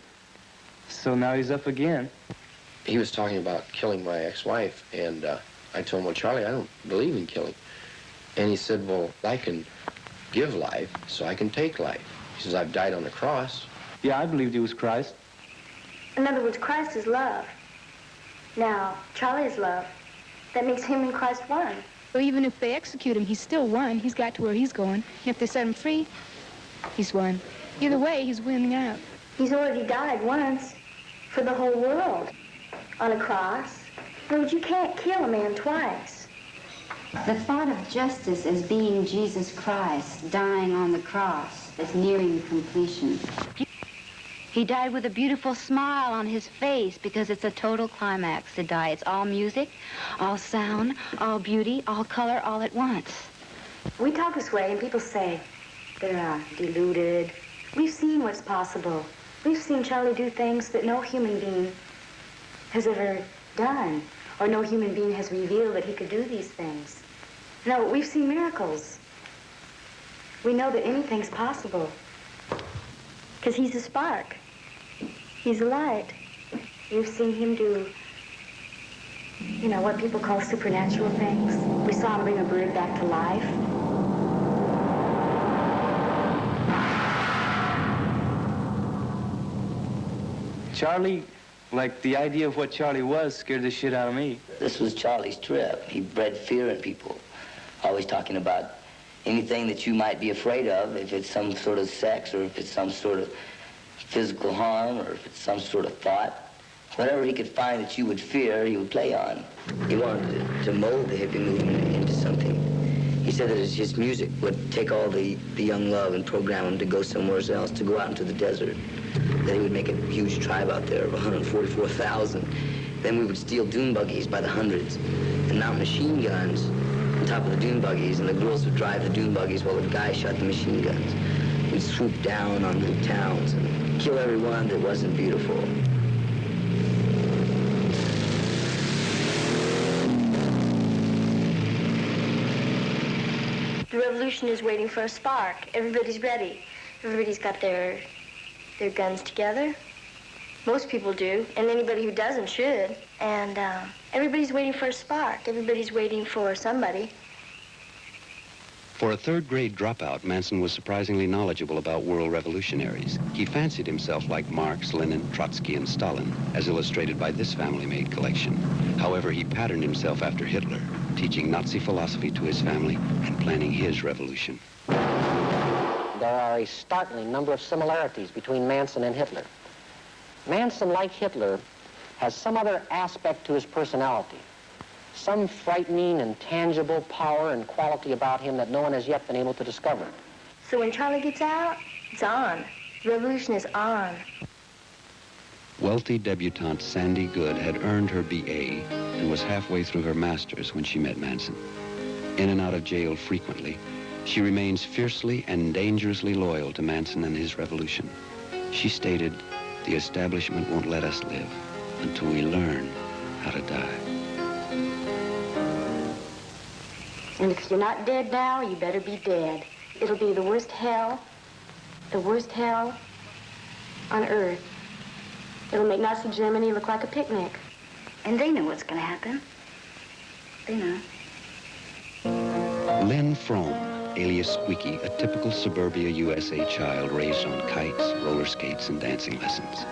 So now he's up again. He was talking about killing my ex-wife, and I told him, well, Charlie, I don't believe in killing. And he said, well, I can give life, so I can take life. He says, I've died on the cross. Yeah, I believed he was Christ. In other words, Christ is love. Now, Charlie is love. That makes him and Christ one. So even if they execute him, he's still one. He's got to where he's going. If they set him free, he's one. Either way, he's winning out. He's already died once for the whole world on a cross. In other words, you can't kill a man twice. The thought of justice as being Jesus Christ dying on the cross is nearing completion. He died with a beautiful smile on his face because it's a total climax to die. It's all music, all sound, all beauty, all color, all at once. We talk this way and people say they're deluded. We've seen what's possible. We've seen Charlie do things that no human being has ever done, or no human being has revealed that he could do these things. No, we've seen miracles. We know that anything's possible because he's a spark. He's a light. We've seen him do, you know, what people call supernatural things. We saw him bring a bird back to life. Charlie, like, the idea of what Charlie was scared the shit out of me. This was Charlie's trip. He bred fear in people, always talking about anything that you might be afraid of, if it's some sort of sex or if it's some sort of physical harm or if it's some sort of thought. Whatever he could find that you would fear, he would play on. He wanted to mold the hippie movement into something. He said that his music would take all the young love and program them to go somewhere else, to go out into the desert. Then he would make a huge tribe out there of 144,000. Then we would steal dune buggies by the hundreds and mount machine guns on top of the dune buggies, and the girls would drive the dune buggies while the guys shot the machine guns. We'd swoop down on the towns and kill everyone that wasn't beautiful. The revolution is waiting for a spark. Everybody's ready. Everybody's got their guns together. Most people do, and anybody who doesn't should. And everybody's waiting for a spark. Everybody's waiting for somebody. For a third-grade dropout, Manson was surprisingly knowledgeable about world revolutionaries. He fancied himself like Marx, Lenin, Trotsky, and Stalin, as illustrated by this family-made collection. However, he patterned himself after Hitler, teaching Nazi philosophy to his family and planning his revolution. There are a startling number of similarities between Manson and Hitler. Manson, like Hitler, has some other aspect to his personality. Some frightening and tangible power and quality about him that no one has yet been able to discover. So when Charlie gets out, it's on. The revolution is on. Wealthy debutante Sandy Good had earned her BA and was halfway through her master's when she met Manson. In and out of jail frequently, she remains fiercely and dangerously loyal to Manson and his revolution. She stated, "The establishment won't let us live until we learn how to die." And if you're not dead now, you better be dead. It'll be the worst hell on earth. It'll make Nazi Germany look like a picnic. And they know what's gonna happen. They know. Lynn Frome, alias Squeaky, a typical suburbia USA child raised on kites, roller skates, and dancing lessons.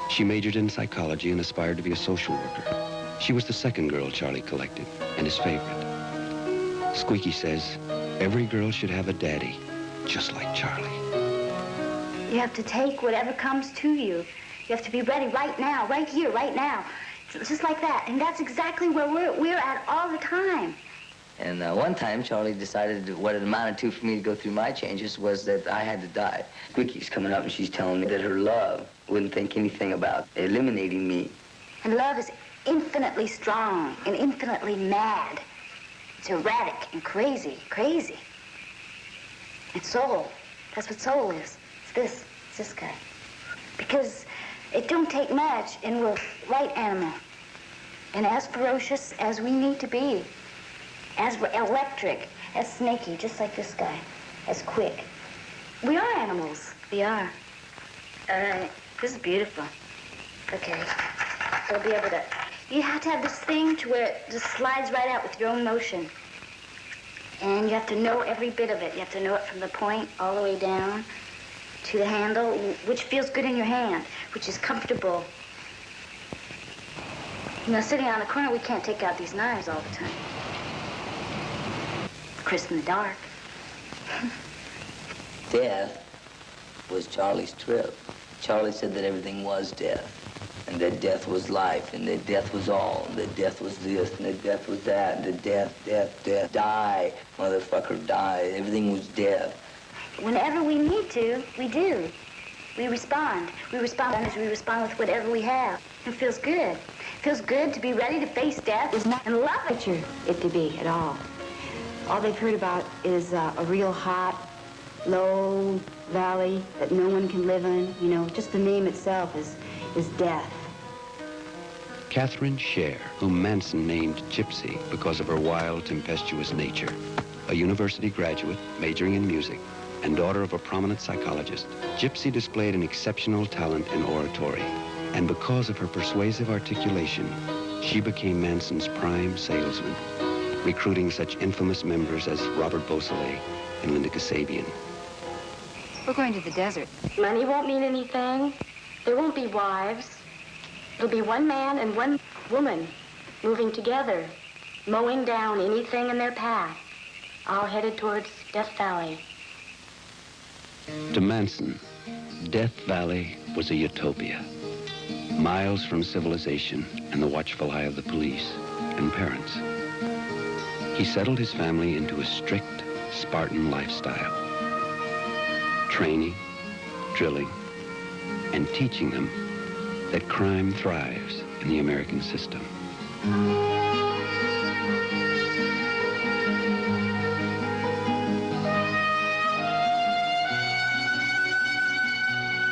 She majored in psychology and aspired to be a social worker. She was the second girl Charlie collected, and his favorite. Squeaky says, every girl should have a daddy, just like Charlie. You have to take whatever comes to you. You have to be ready right now, right here, right now. It's just like that. And that's exactly where we're at all the time. And one time, Charlie decided what it amounted to for me to go through my changes was that I had to die. Vicky's coming up and she's telling me that her love wouldn't think anything about eliminating me. And love is infinitely strong and infinitely mad. It's erratic and crazy, crazy. It's soul. That's what soul is. It's this guy. Because it don't take much, and we're right animal. And as ferocious as we need to be. As electric, as snaky, just like this guy. As quick. We are animals. We are. All right. This is beautiful. Okay. So we'll be able to... You have to have this thing to where it just slides right out with your own motion. And you have to know every bit of it. You have to know it from the point all the way down to the handle, which feels good in your hand, which is comfortable. You know, sitting on the corner, we can't take out these knives all the time. Chris in the dark. Death was Charlie's trip. Charlie said that everything was death, and that death was life, and that death was all, and that death was this, and that death was that, and that death, die, motherfucker, die. Everything was death. Whenever we need to, we do. We respond. We respond as we respond with whatever we have. It feels good. It feels good to be ready to face death and love it. Picture it to be at all. All they've heard about is a real hot, low valley that no one can live in. You know, just the name itself is death. Catherine Scher, whom Manson named Gypsy because of her wild, tempestuous nature. A university graduate, majoring in music, and daughter of a prominent psychologist, Gypsy displayed an exceptional talent in oratory. And because of her persuasive articulation, she became Manson's prime salesman, recruiting such infamous members as Robert Beausoleil and Linda Kasabian. We're going to the desert. Money won't mean anything. There won't be wives. It'll be one man and one woman moving together, mowing down anything in their path, all headed towards Death Valley. To Manson, Death Valley was a utopia, miles from civilization and the watchful eye of the police and parents. He settled his family into a strict, Spartan lifestyle, training, drilling, and teaching them that crime thrives in the American system.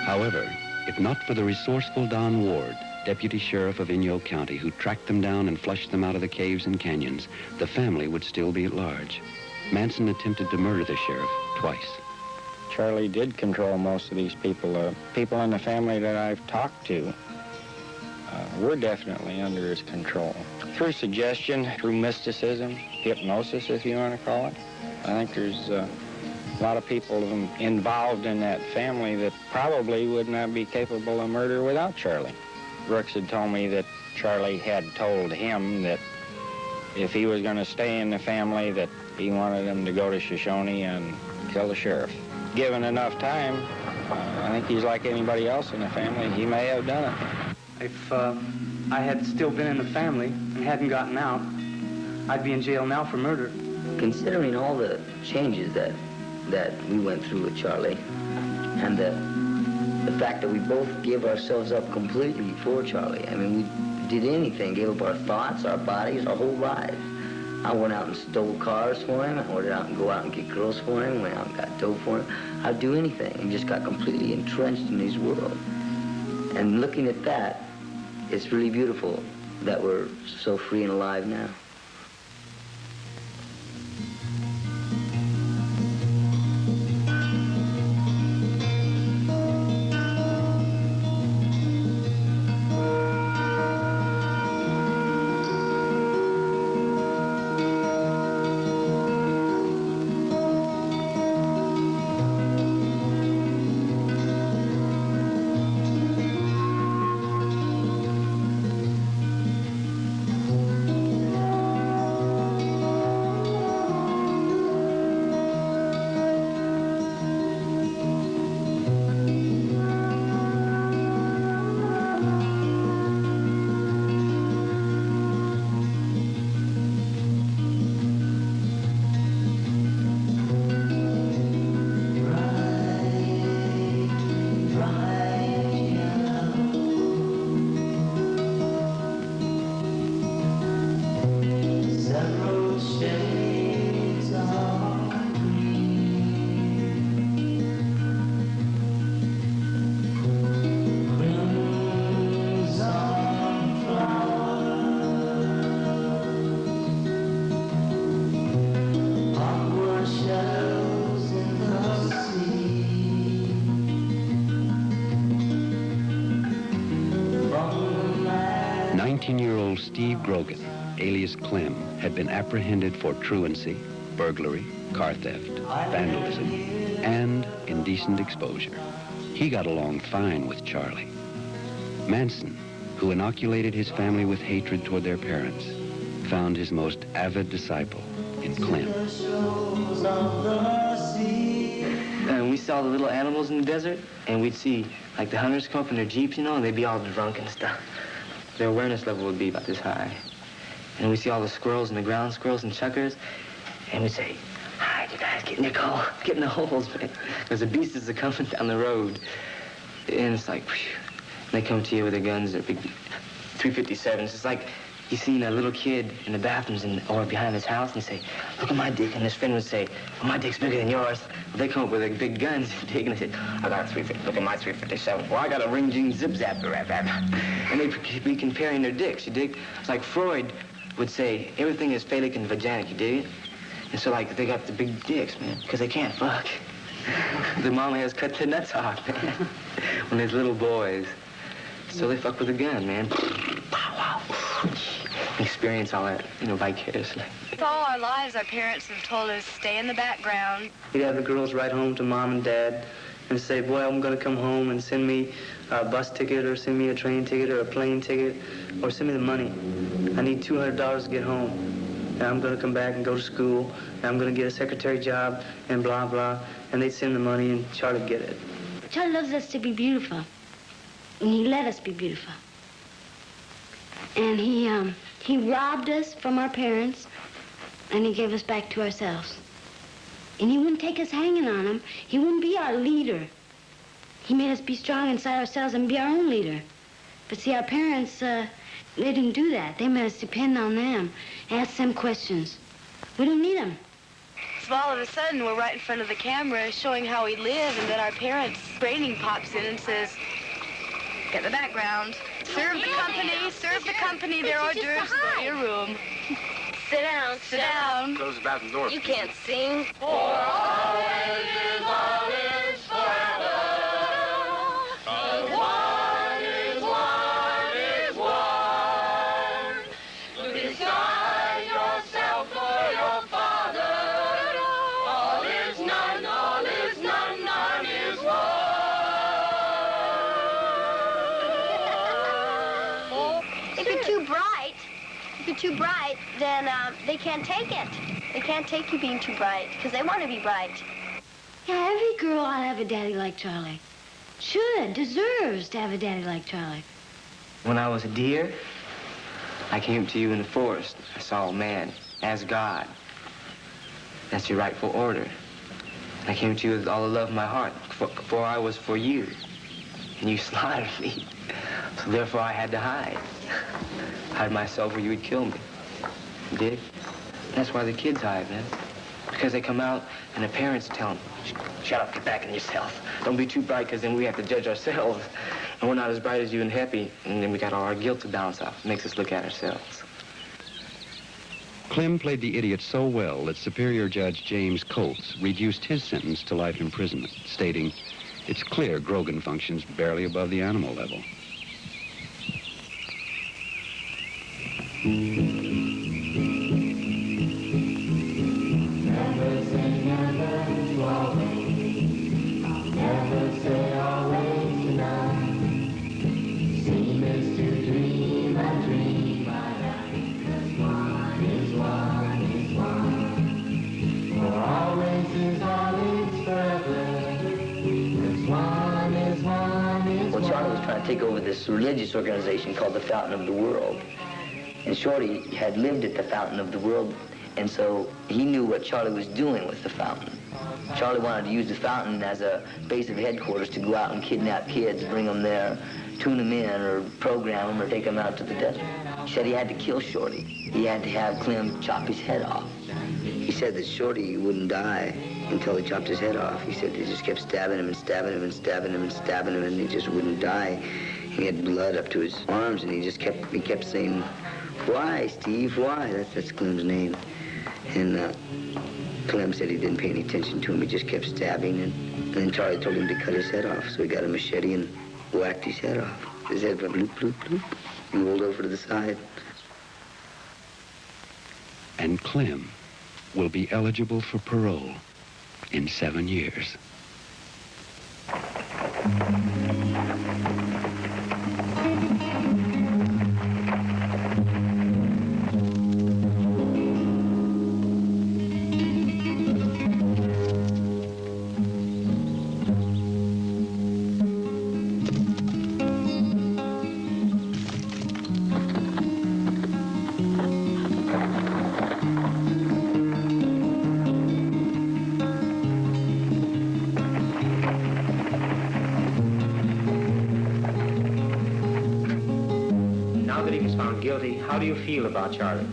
However, if not for the resourceful Don Ward, deputy sheriff of Inyo County, who tracked them down and flushed them out of the caves and canyons, the family would still be at large. Manson attempted to murder the sheriff twice. Charlie did control most of these people. People in the family that I've talked to were definitely under his control. Through suggestion, through mysticism, hypnosis, if you want to call it. I think there's a lot of people involved in that family that probably would not be capable of murder without Charlie. Brooks had told me that Charlie had told him that if he was going to stay in the family, that he wanted him to go to Shoshone and kill the sheriff. Given enough time, I think he's like anybody else in the family. He may have done it. If I had still been in the family and hadn't gotten out, I'd be in jail now for murder. Considering all the changes that we went through with Charlie, and the fact that we both gave ourselves up completely for Charlie. I mean, we did anything, gave up our thoughts, our bodies, our whole lives. I went out and stole cars for him. I went out and go out and get girls for him. Went out and got dope for him. I'd do anything and just got completely entrenched in his world. And looking at that, it's really beautiful that we're so free and alive now. 20-year-old Steve Grogan, alias Clem, had been apprehended for truancy, burglary, car theft, vandalism, and indecent exposure. He got along fine with Charlie. Manson, who inoculated his family with hatred toward their parents, found his most avid disciple in Clem. And we saw the little animals in the desert, and we'd see, like, the hunters come up in their jeeps, you know, and they'd be all drunk and stuff. Their awareness level would be about this high. And we'd see all the squirrels and the ground squirrels and chuckers, and we'd say, "Hi, you guys, get in your car, get in the holes, man." Because the beasts are coming down the road. And it's like, whew. And they come to you with their guns, their big 357s. It's like you seen a little kid in the bathrooms or behind his house, and you say, "Look at my dick," and his friend would say, "Well, my dick's bigger than yours." Well, they come up with their big guns, and they say, "I got a 350, look at my 357. Well, I got a ring jing zip zap rap rap." And they'd be comparing their dicks, you dig? It's like Freud would say, everything is phallic and vaginic, you dig? And so, like, they got the big dicks, man, because they can't fuck. The mama has cut their nuts off, man, when they're little boys. So they fuck with a gun, man. Pow, wow. Experience all that, you know, vicariously. All our lives, our parents have told us, stay in the background. We'd have the girls write home to mom and dad and say, "Boy, I'm going to come home and send me a bus ticket or send me a train ticket or a plane ticket or send me the money. I need $200 to get home. And I'm going to come back and go to school. And I'm going to get a secretary job and blah, blah." And they'd send the money and Charlie'd get it. Charlie loves us to be beautiful. And he let us be beautiful. And he robbed us from our parents, and he gave us back to ourselves. And he wouldn't take us hanging on him. He wouldn't be our leader. He made us be strong inside ourselves and be our own leader. But see, our parents, they didn't do that. They made us depend on them, ask them questions. We don't need them. So all of a sudden, we're right in front of the camera showing how we live, and then our parents' training pops in and says, "Get the background. Serve the company their hors d'oeuvres, go to your room. Sit down, sit down. Close the bathroom door. You can't sing." For always is always forever. And one is one is one. Look inside yourself for your father. All is none, all is none, none is one. If you're too bright, then they can't take it. They can't take you being too bright, because they want to be bright. Yeah, every girl ought to have a daddy like Charlie. Should, deserves to have a daddy like Charlie. When I was a deer, I came to you in the forest. I saw a man as God. That's your rightful order. I came to you with all the love of my heart, for I was for you. And you slaughtered me. So therefore I had to hide. Hide myself or you would kill me. You dig? That's why the kids hide, man. Because they come out and the parents tell them, "Shut up, get back in yourself. Don't be too bright, because then we have to judge ourselves. And we're not as bright as you and happy, and then we got all our guilt to balance off. It makes us look at ourselves." Clem played the idiot so well that Superior Judge James Coates reduced his sentence to life imprisonment, stating, "It's clear Grogan functions barely above the animal level." Never say never to always. I'll never say always tonight. Seem is to dream a dream I like. 'Cause one is one is one. For always is always forever. 'Cause one is one is Well, one. Charlie was trying to take over this religious organization called the Fountain of the World. And Shorty had lived at the Fountain of the World, and so he knew what Charlie was doing with the fountain. Charlie wanted to use the fountain as a base of headquarters to go out and kidnap kids, bring them there, tune them in, or program them, or take them out to the desert. He said he had to kill Shorty. He had to have Clem chop his head off. He said that Shorty wouldn't die until he chopped his head off. He said they just kept stabbing him and stabbing him and stabbing him and stabbing him, and he just wouldn't die. He had blood up to his arms, and he kept saying, "Why, Steve, why?" That's Clem's name. And Clem said he didn't pay any attention to him. He just kept stabbing. And then Charlie told him to cut his head off. So he got a machete and whacked his head off. His head went bloop, bloop, bloop. He rolled over to the side. and Clem will be eligible for parole in 7 years. Now that he was found guilty, how do you feel about Charlie?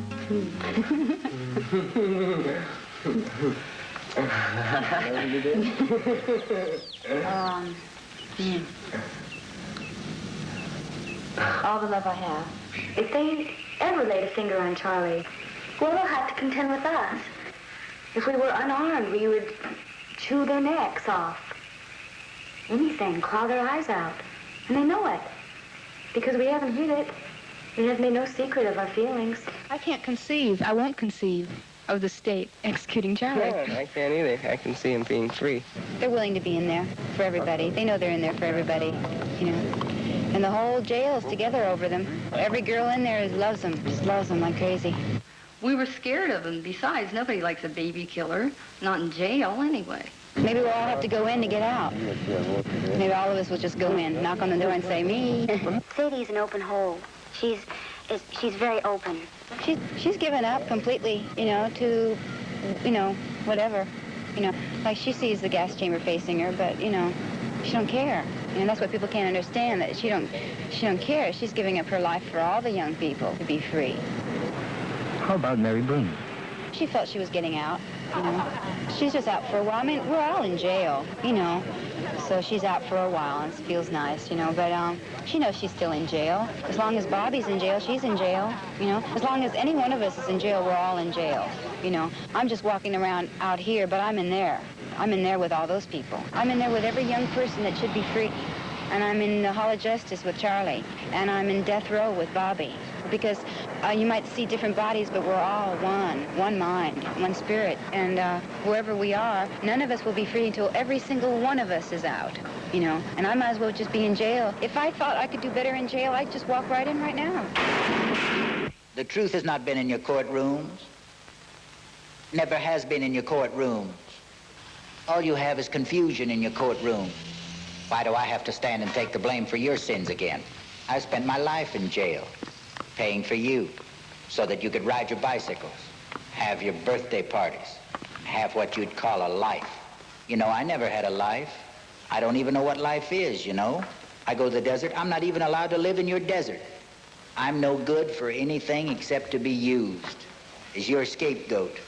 All the love I have. If they ever laid a finger on Charlie, well, they'll have to contend with us. If we were unarmed, we would chew their necks off. Anything, claw their eyes out. And they know it. Because we haven't hid it. We have made no secret of our feelings. I can't conceive, I won't conceive of the state executing Charlie. I can't either. I can see him being free. They're willing to be in there for everybody. They know they're in there for everybody, you know. And the whole jail's together over them. Every girl in there loves them, just loves them like crazy. We were scared of him. Besides, nobody likes a baby killer. Not in jail, anyway. Maybe we'll all have to go in to get out. Maybe all of us will just go in, knock on the door and say, me. Sadie's an open hole. She's very open. She's given up completely, you know, to, you know, whatever. You know, like she sees the gas chamber facing her, but, you know, she don't care. And that's what people can't understand, that she don't care. She's giving up her life for all the young people to be free. How about Mary Bruner? She felt she was getting out, you know. She's just out for a while. I mean, we're all in jail, you know. So she's out for a while, and it feels nice, you know. But she knows she's still in jail. As long as Bobby's in jail, she's in jail, you know. As long as any one of us is in jail, we're all in jail, you know. I'm just walking around out here, but I'm in there. I'm in there with all those people. I'm in there with every young person that should be free. And I'm in the Hall of Justice with Charlie. And I'm in death row with Bobby. Because you might see different bodies, but we're all one mind, one spirit. And wherever we are, none of us will be free until every single one of us is out, you know. And I might as well just be in jail. If I thought I could do better in jail, I'd just walk right in right now. The truth has not been in your courtrooms. Never has been in your courtrooms. All you have is confusion in your courtroom. Why do I have to stand and take the blame for your sins again? I spent my life in jail, paying for you, so that you could ride your bicycles, have your birthday parties, have what you'd call a life. You know, I never had a life. I don't even know what life is, you know. I go to the desert. I'm not even allowed to live in your desert. I'm no good for anything except to be used as your scapegoat.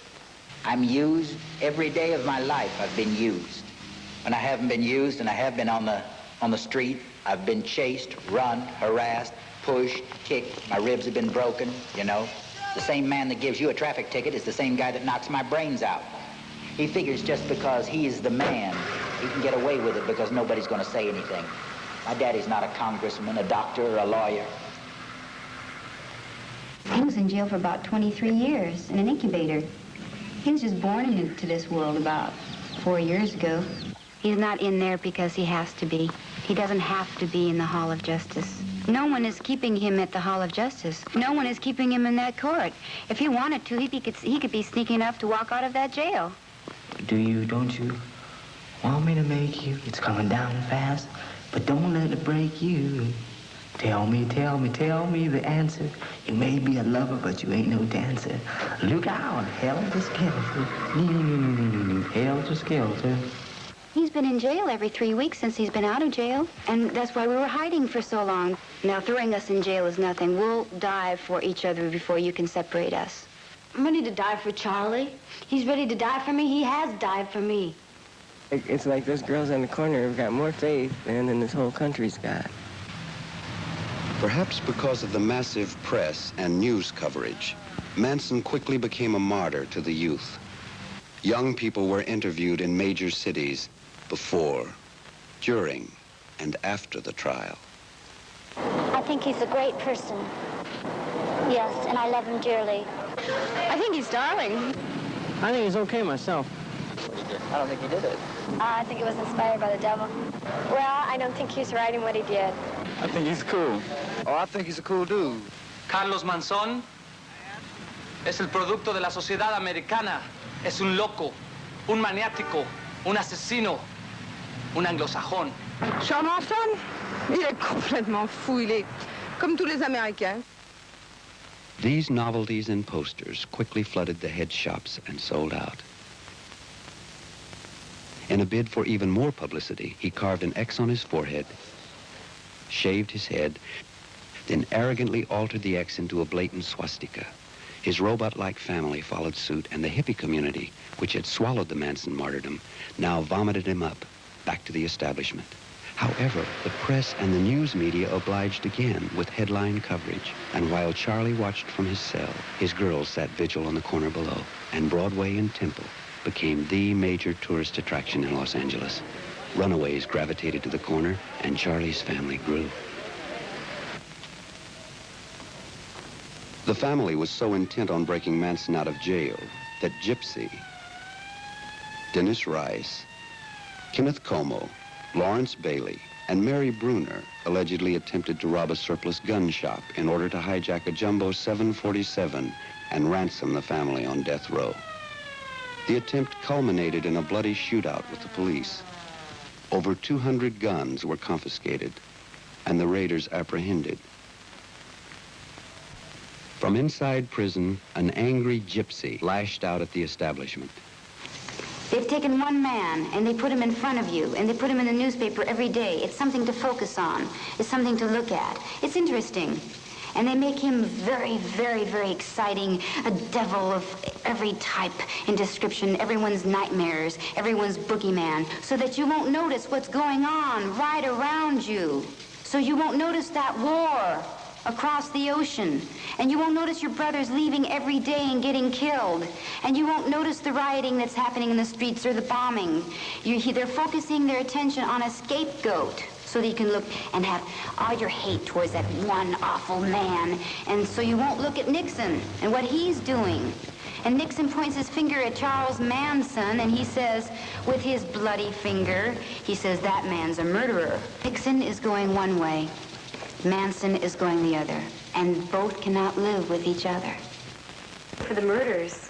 I'm used every day of my life. I've been used. When I haven't been used and I have been on the street, I've been chased, run, harassed, pushed, kicked. My ribs have been broken, you know. The same man that gives you a traffic ticket is the same guy that knocks my brains out. He figures just because he is the man, he can get away with it because nobody's going to say anything. My daddy's not a congressman, a doctor, or a lawyer. He was in jail for about 23 years in an incubator. He was just born into this world about 4 years ago. He's not in there because he has to be. He doesn't have to be in the Hall of Justice. No one is keeping him at the Hall of Justice. No one is keeping him in that court. If he wanted to, he could be sneaky enough to walk out of that jail. Don't you want me to make you? It's coming down fast, but don't let it break you. Tell me the answer. You may be a lover, but you ain't no dancer. Look out, helter-skelter. Helter-skelter. He's been in jail every 3 weeks since he's been out of jail, and that's why we were hiding for so long. Now, throwing us in jail is nothing. We'll die for each other before you can separate us. I'm ready to die for Charlie. He's ready to die for me. He has died for me. It's like those girls in the corner have got more faith than this whole country's got. Perhaps because of the massive press and news coverage, Manson quickly became a martyr to the youth. Young people were interviewed in major cities before, during, and after the trial. I think he's a great person. Yes, and I love him dearly. I think he's darling. I think he's okay myself. I don't think he did it. I think it was inspired by the devil. Well, I don't think he's right in what he did. I think he's cool. Oh, I think he's a cool dude. Carlos Manson es el producto de la sociedad americana. Es un loco, un maniático, un asesino, un anglosajón. Charles Manson, il est complètement fou. Il est comme tous les Américains. These novelties and posters quickly flooded the head shops and sold out. In a bid for even more publicity, he carved an X on his forehead, shaved his head, then arrogantly altered the X into a blatant swastika. His robot-like family followed suit, and the hippie community, which had swallowed the Manson martyrdom, now vomited him up, back to the establishment. However, the press and the news media obliged again with headline coverage. And while Charlie watched from his cell, his girls sat vigil on the corner below, and Broadway and Temple became the major tourist attraction in Los Angeles. Runaways gravitated to the corner, and Charlie's family grew. The family was so intent on breaking Manson out of jail that Gypsy, Dennis Rice, Kenneth Como, Lawrence Bailey, and Mary Bruner allegedly attempted to rob a surplus gun shop in order to hijack a jumbo 747 and ransom the family on death row. The attempt culminated in a bloody shootout with the police. Over 200 guns were confiscated, and the raiders apprehended. From inside prison, an angry gypsy lashed out at the establishment. They've taken one man, and they put him in front of you, and they put him in the newspaper every day. It's something to focus on. It's something to look at. It's interesting. And they make him very, very, very exciting, a devil of every type and description, everyone's nightmares, everyone's boogeyman, so that you won't notice what's going on right around you. So you won't notice that war across the ocean. And you won't notice your brothers leaving every day and getting killed. And you won't notice the rioting that's happening in the streets or the bombing. They're focusing their attention on a scapegoat so that you can look and have all your hate towards that one awful man. And so you won't look at Nixon and what he's doing. And Nixon points his finger at Charles Manson, and he says, with his bloody finger, he says, that man's a murderer. Nixon is going one way. Manson is going the other, and both cannot live with each other. For the murders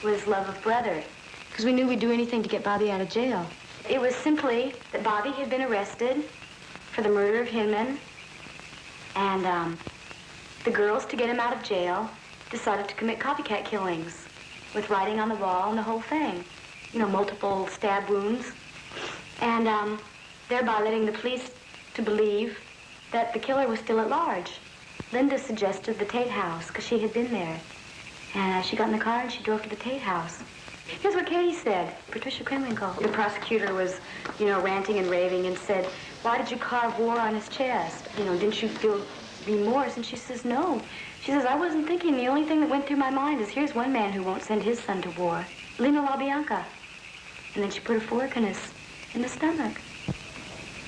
was love of brother, because we knew we'd do anything to get Bobby out of jail. It was simply that Bobby had been arrested for the murder of Hinman, and the girls, to get him out of jail, decided to commit copycat killings with writing on the wall and the whole thing. You know, multiple stab wounds, and thereby letting the police to believe that the killer was still at large. Linda suggested the Tate house, because she had been there. And she got in the car and she drove to the Tate house. Here's what Katie said, Patricia Krenwinkel. The prosecutor was, ranting and raving and said, why did you carve war on his chest? Didn't you feel remorse? And she says, no. She says, I wasn't thinking. The only thing that went through my mind is, here's one man who won't send his son to war. Lino LaBianca. And then she put a fork in the stomach.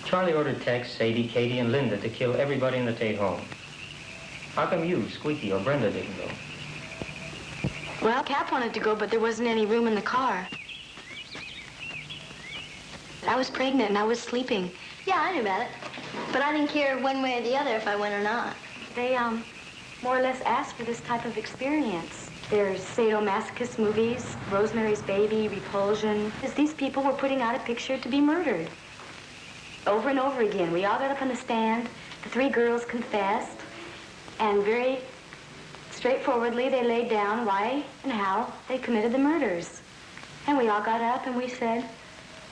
Charlie ordered Tex, Sadie, Katie, and Linda to kill everybody in the Tate home. How come you, Squeaky, or Brenda didn't go? Well, Cap wanted to go, but there wasn't any room in the car. I was pregnant and I was sleeping. Yeah, I knew about it. But I didn't care one way or the other if I went or not. They, more or less asked for this type of experience. There's sadomasochist movies, Rosemary's Baby, Repulsion. These people were putting out a picture to be murdered. Over and over again. We all got up on the stand. The three girls confessed. And very straightforwardly, they laid down why and how they committed the murders. And we all got up and we said,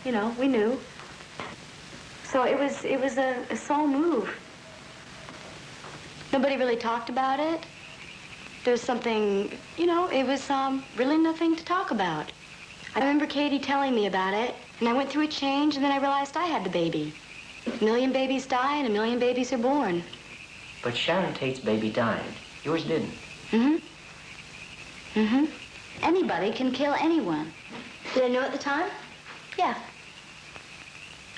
we knew. So it was a soul move. Nobody really talked about it. There was something, it was really nothing to talk about. I remember Katie telling me about it, and I went through a change, and then I realized I had the baby. 1 million babies die, and 1 million babies are born. But Sharon Tate's baby died. Yours didn't. Anybody can kill anyone. Did I know at the time? Yeah.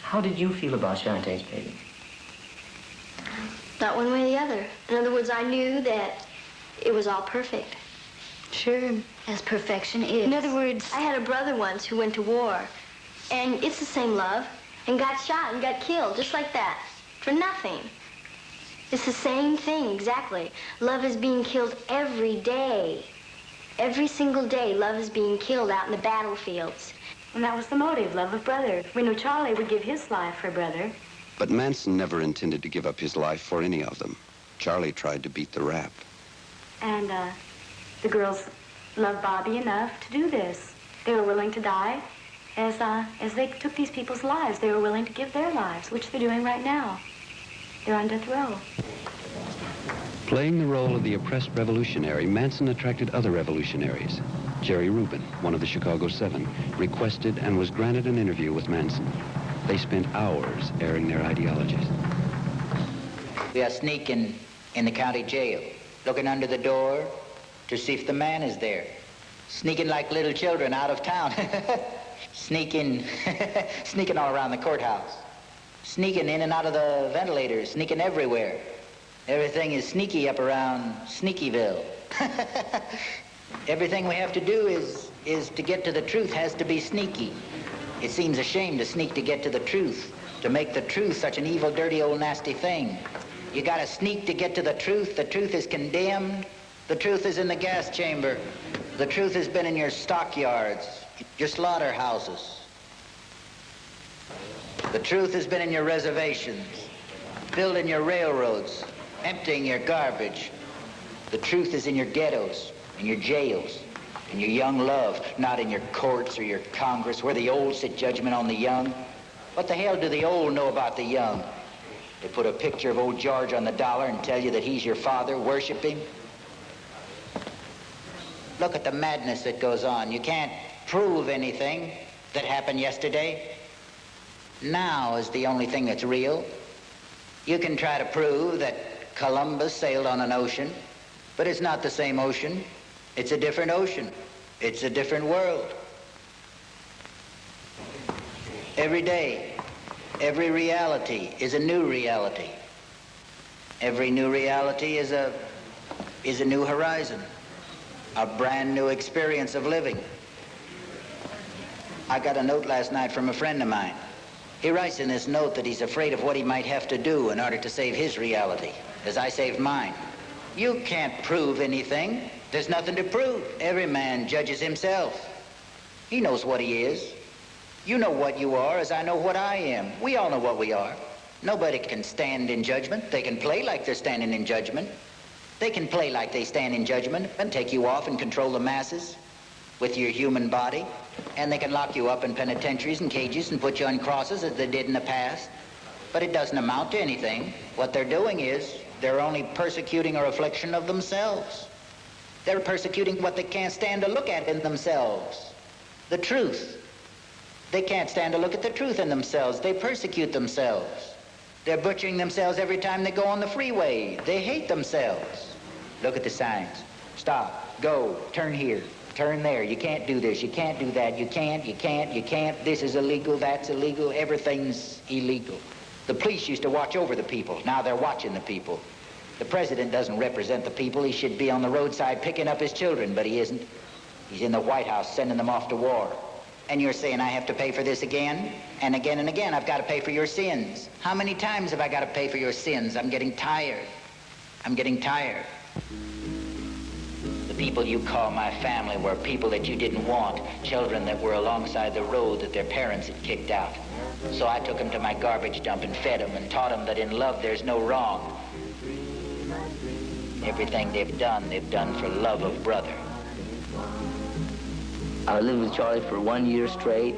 How did you feel about Sharon Tate's baby? Not one way or the other. In other words, I knew that it was all perfect. Sure. As perfection is. In other words, I had a brother once who went to war, and it's the same love, and got shot and got killed, just like that, for nothing. It's the same thing, exactly. Love is being killed every day. Every single day, love is being killed out in the battlefields. And that was the motive, love of brother. We know Charlie would give his life for brother. But Manson never intended to give up his life for any of them. Charlie tried to beat the rap. And the girls loved Bobby enough to do this. They were willing to die as they took these people's lives. They were willing to give their lives, which they're doing right now. They're on death row. Playing the role of the oppressed revolutionary, Manson attracted other revolutionaries. Jerry Rubin, one of the Chicago Seven, requested and was granted an interview with Manson. They spent hours airing their ideologies. We are sneaking in the county jail, looking under the door to see if the man is there. Sneaking like little children out of town. Sneaking all around the courthouse. Sneaking in and out of the ventilators, sneaking everywhere. Everything is sneaky up around Sneakyville. Everything we have to do is to get to the truth has to be sneaky. It seems a shame to sneak to get to the truth, to make the truth such an evil, dirty, old, nasty thing. You gotta sneak to get to the truth. The truth is condemned. The truth is in the gas chamber. The truth has been in your stockyards, your slaughterhouses. The truth has been in your reservations, building your railroads, emptying your garbage. The truth is in your ghettos, in your jails, in your young love, not in your courts or your Congress, where the old sit judgment on the young. What the hell do the old know about the young? They put a picture of old George on the dollar and tell you that he's your father, worship him. Look at the madness that goes on. You can't prove anything that happened yesterday. Now is the only thing that's real. You can try to prove that Columbus sailed on an ocean, but it's not the same ocean. It's a different ocean. It's a different world. Every day, every reality is a new reality. Every new reality is a new horizon, a brand new experience of living. I got a note last night from a friend of mine. He writes in this note that he's afraid of what he might have to do in order to save his reality, as I saved mine. You can't prove anything. There's nothing to prove. Every man judges himself. He knows what he is. You know what you are as I know what I am. We all know what we are. Nobody can stand in judgment. They can play like they're standing in judgment. They can play like they stand in judgment and take you off and control the masses with your human body. And they can lock you up in penitentiaries and cages and put you on crosses as they did in the past. But it doesn't amount to anything. What they're doing is they're only persecuting a reflection of themselves. They're persecuting what they can't stand to look at in themselves. The truth. They can't stand to look at the truth in themselves. They persecute themselves. They're butchering themselves every time they go on the freeway. They hate themselves. Look at the signs. Stop. Go. Turn here. Turn there. You can't do this. You can't do that. You can't. This is illegal. That's illegal. Everything's illegal. The police used to watch over the people. Now they're watching the people. The president doesn't represent the people. He should be on the roadside picking up his children, but he isn't. He's in the White House sending them off to war. And you're saying I have to pay for this again? And again and again, I've got to pay for your sins. How many times have I got to pay for your sins? I'm getting tired. I'm getting tired. The people you call my family were people that you didn't want, children that were alongside the road that their parents had kicked out. So I took them to my garbage dump and fed them and taught them that in love there's no wrong. Everything they've done for love of brother. I lived with Charlie for 1 year straight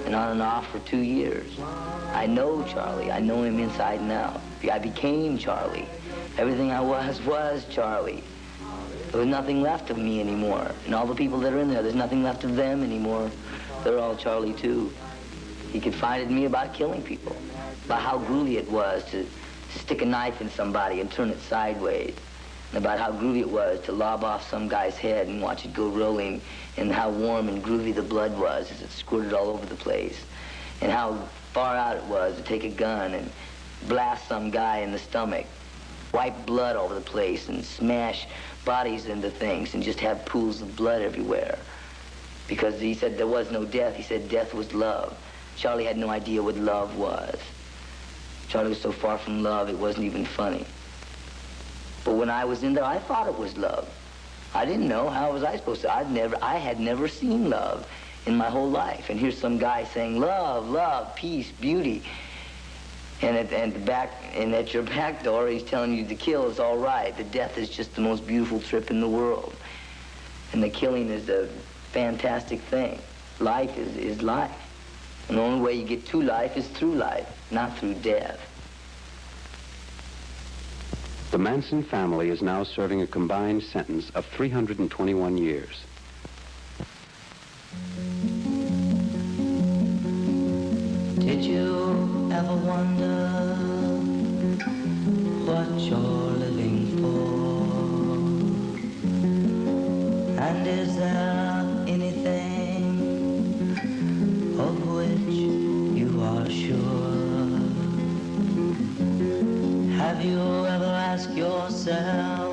and on and off for 2 years. I know Charlie. I know him inside and out. I became Charlie. Everything I was Charlie. There was nothing left of me anymore. And all the people that are in there's nothing left of them anymore. They're all Charlie too. He confided in me about killing people, about how groovy it was to stick a knife in somebody and turn it sideways, and about how groovy it was to lob off some guy's head and watch it go rolling, and how warm and groovy the blood was as it squirted all over the place, and how far out it was to take a gun and blast some guy in the stomach, wipe blood all over the place, and smash bodies into things and just have pools of blood everywhere. Because he said there was no death. He said death was love. Charlie had no idea what love was. Charlie was so far from love, it wasn't even funny. But when I was in there, I thought it was love. I didn't know. How was I supposed to? I had never seen love in my whole life. And here's some guy saying, love, love, peace, beauty. And at your back door, he's telling you the kill is all right. The death is just the most beautiful trip in the world. And the killing is a fantastic thing. Life is life. And the only way you get to life is through life, not through death. The Manson family is now serving a combined sentence of 321 years. Did you ever wonder what you're living for? And is there anything of which you are sure? Have you ever asked yourself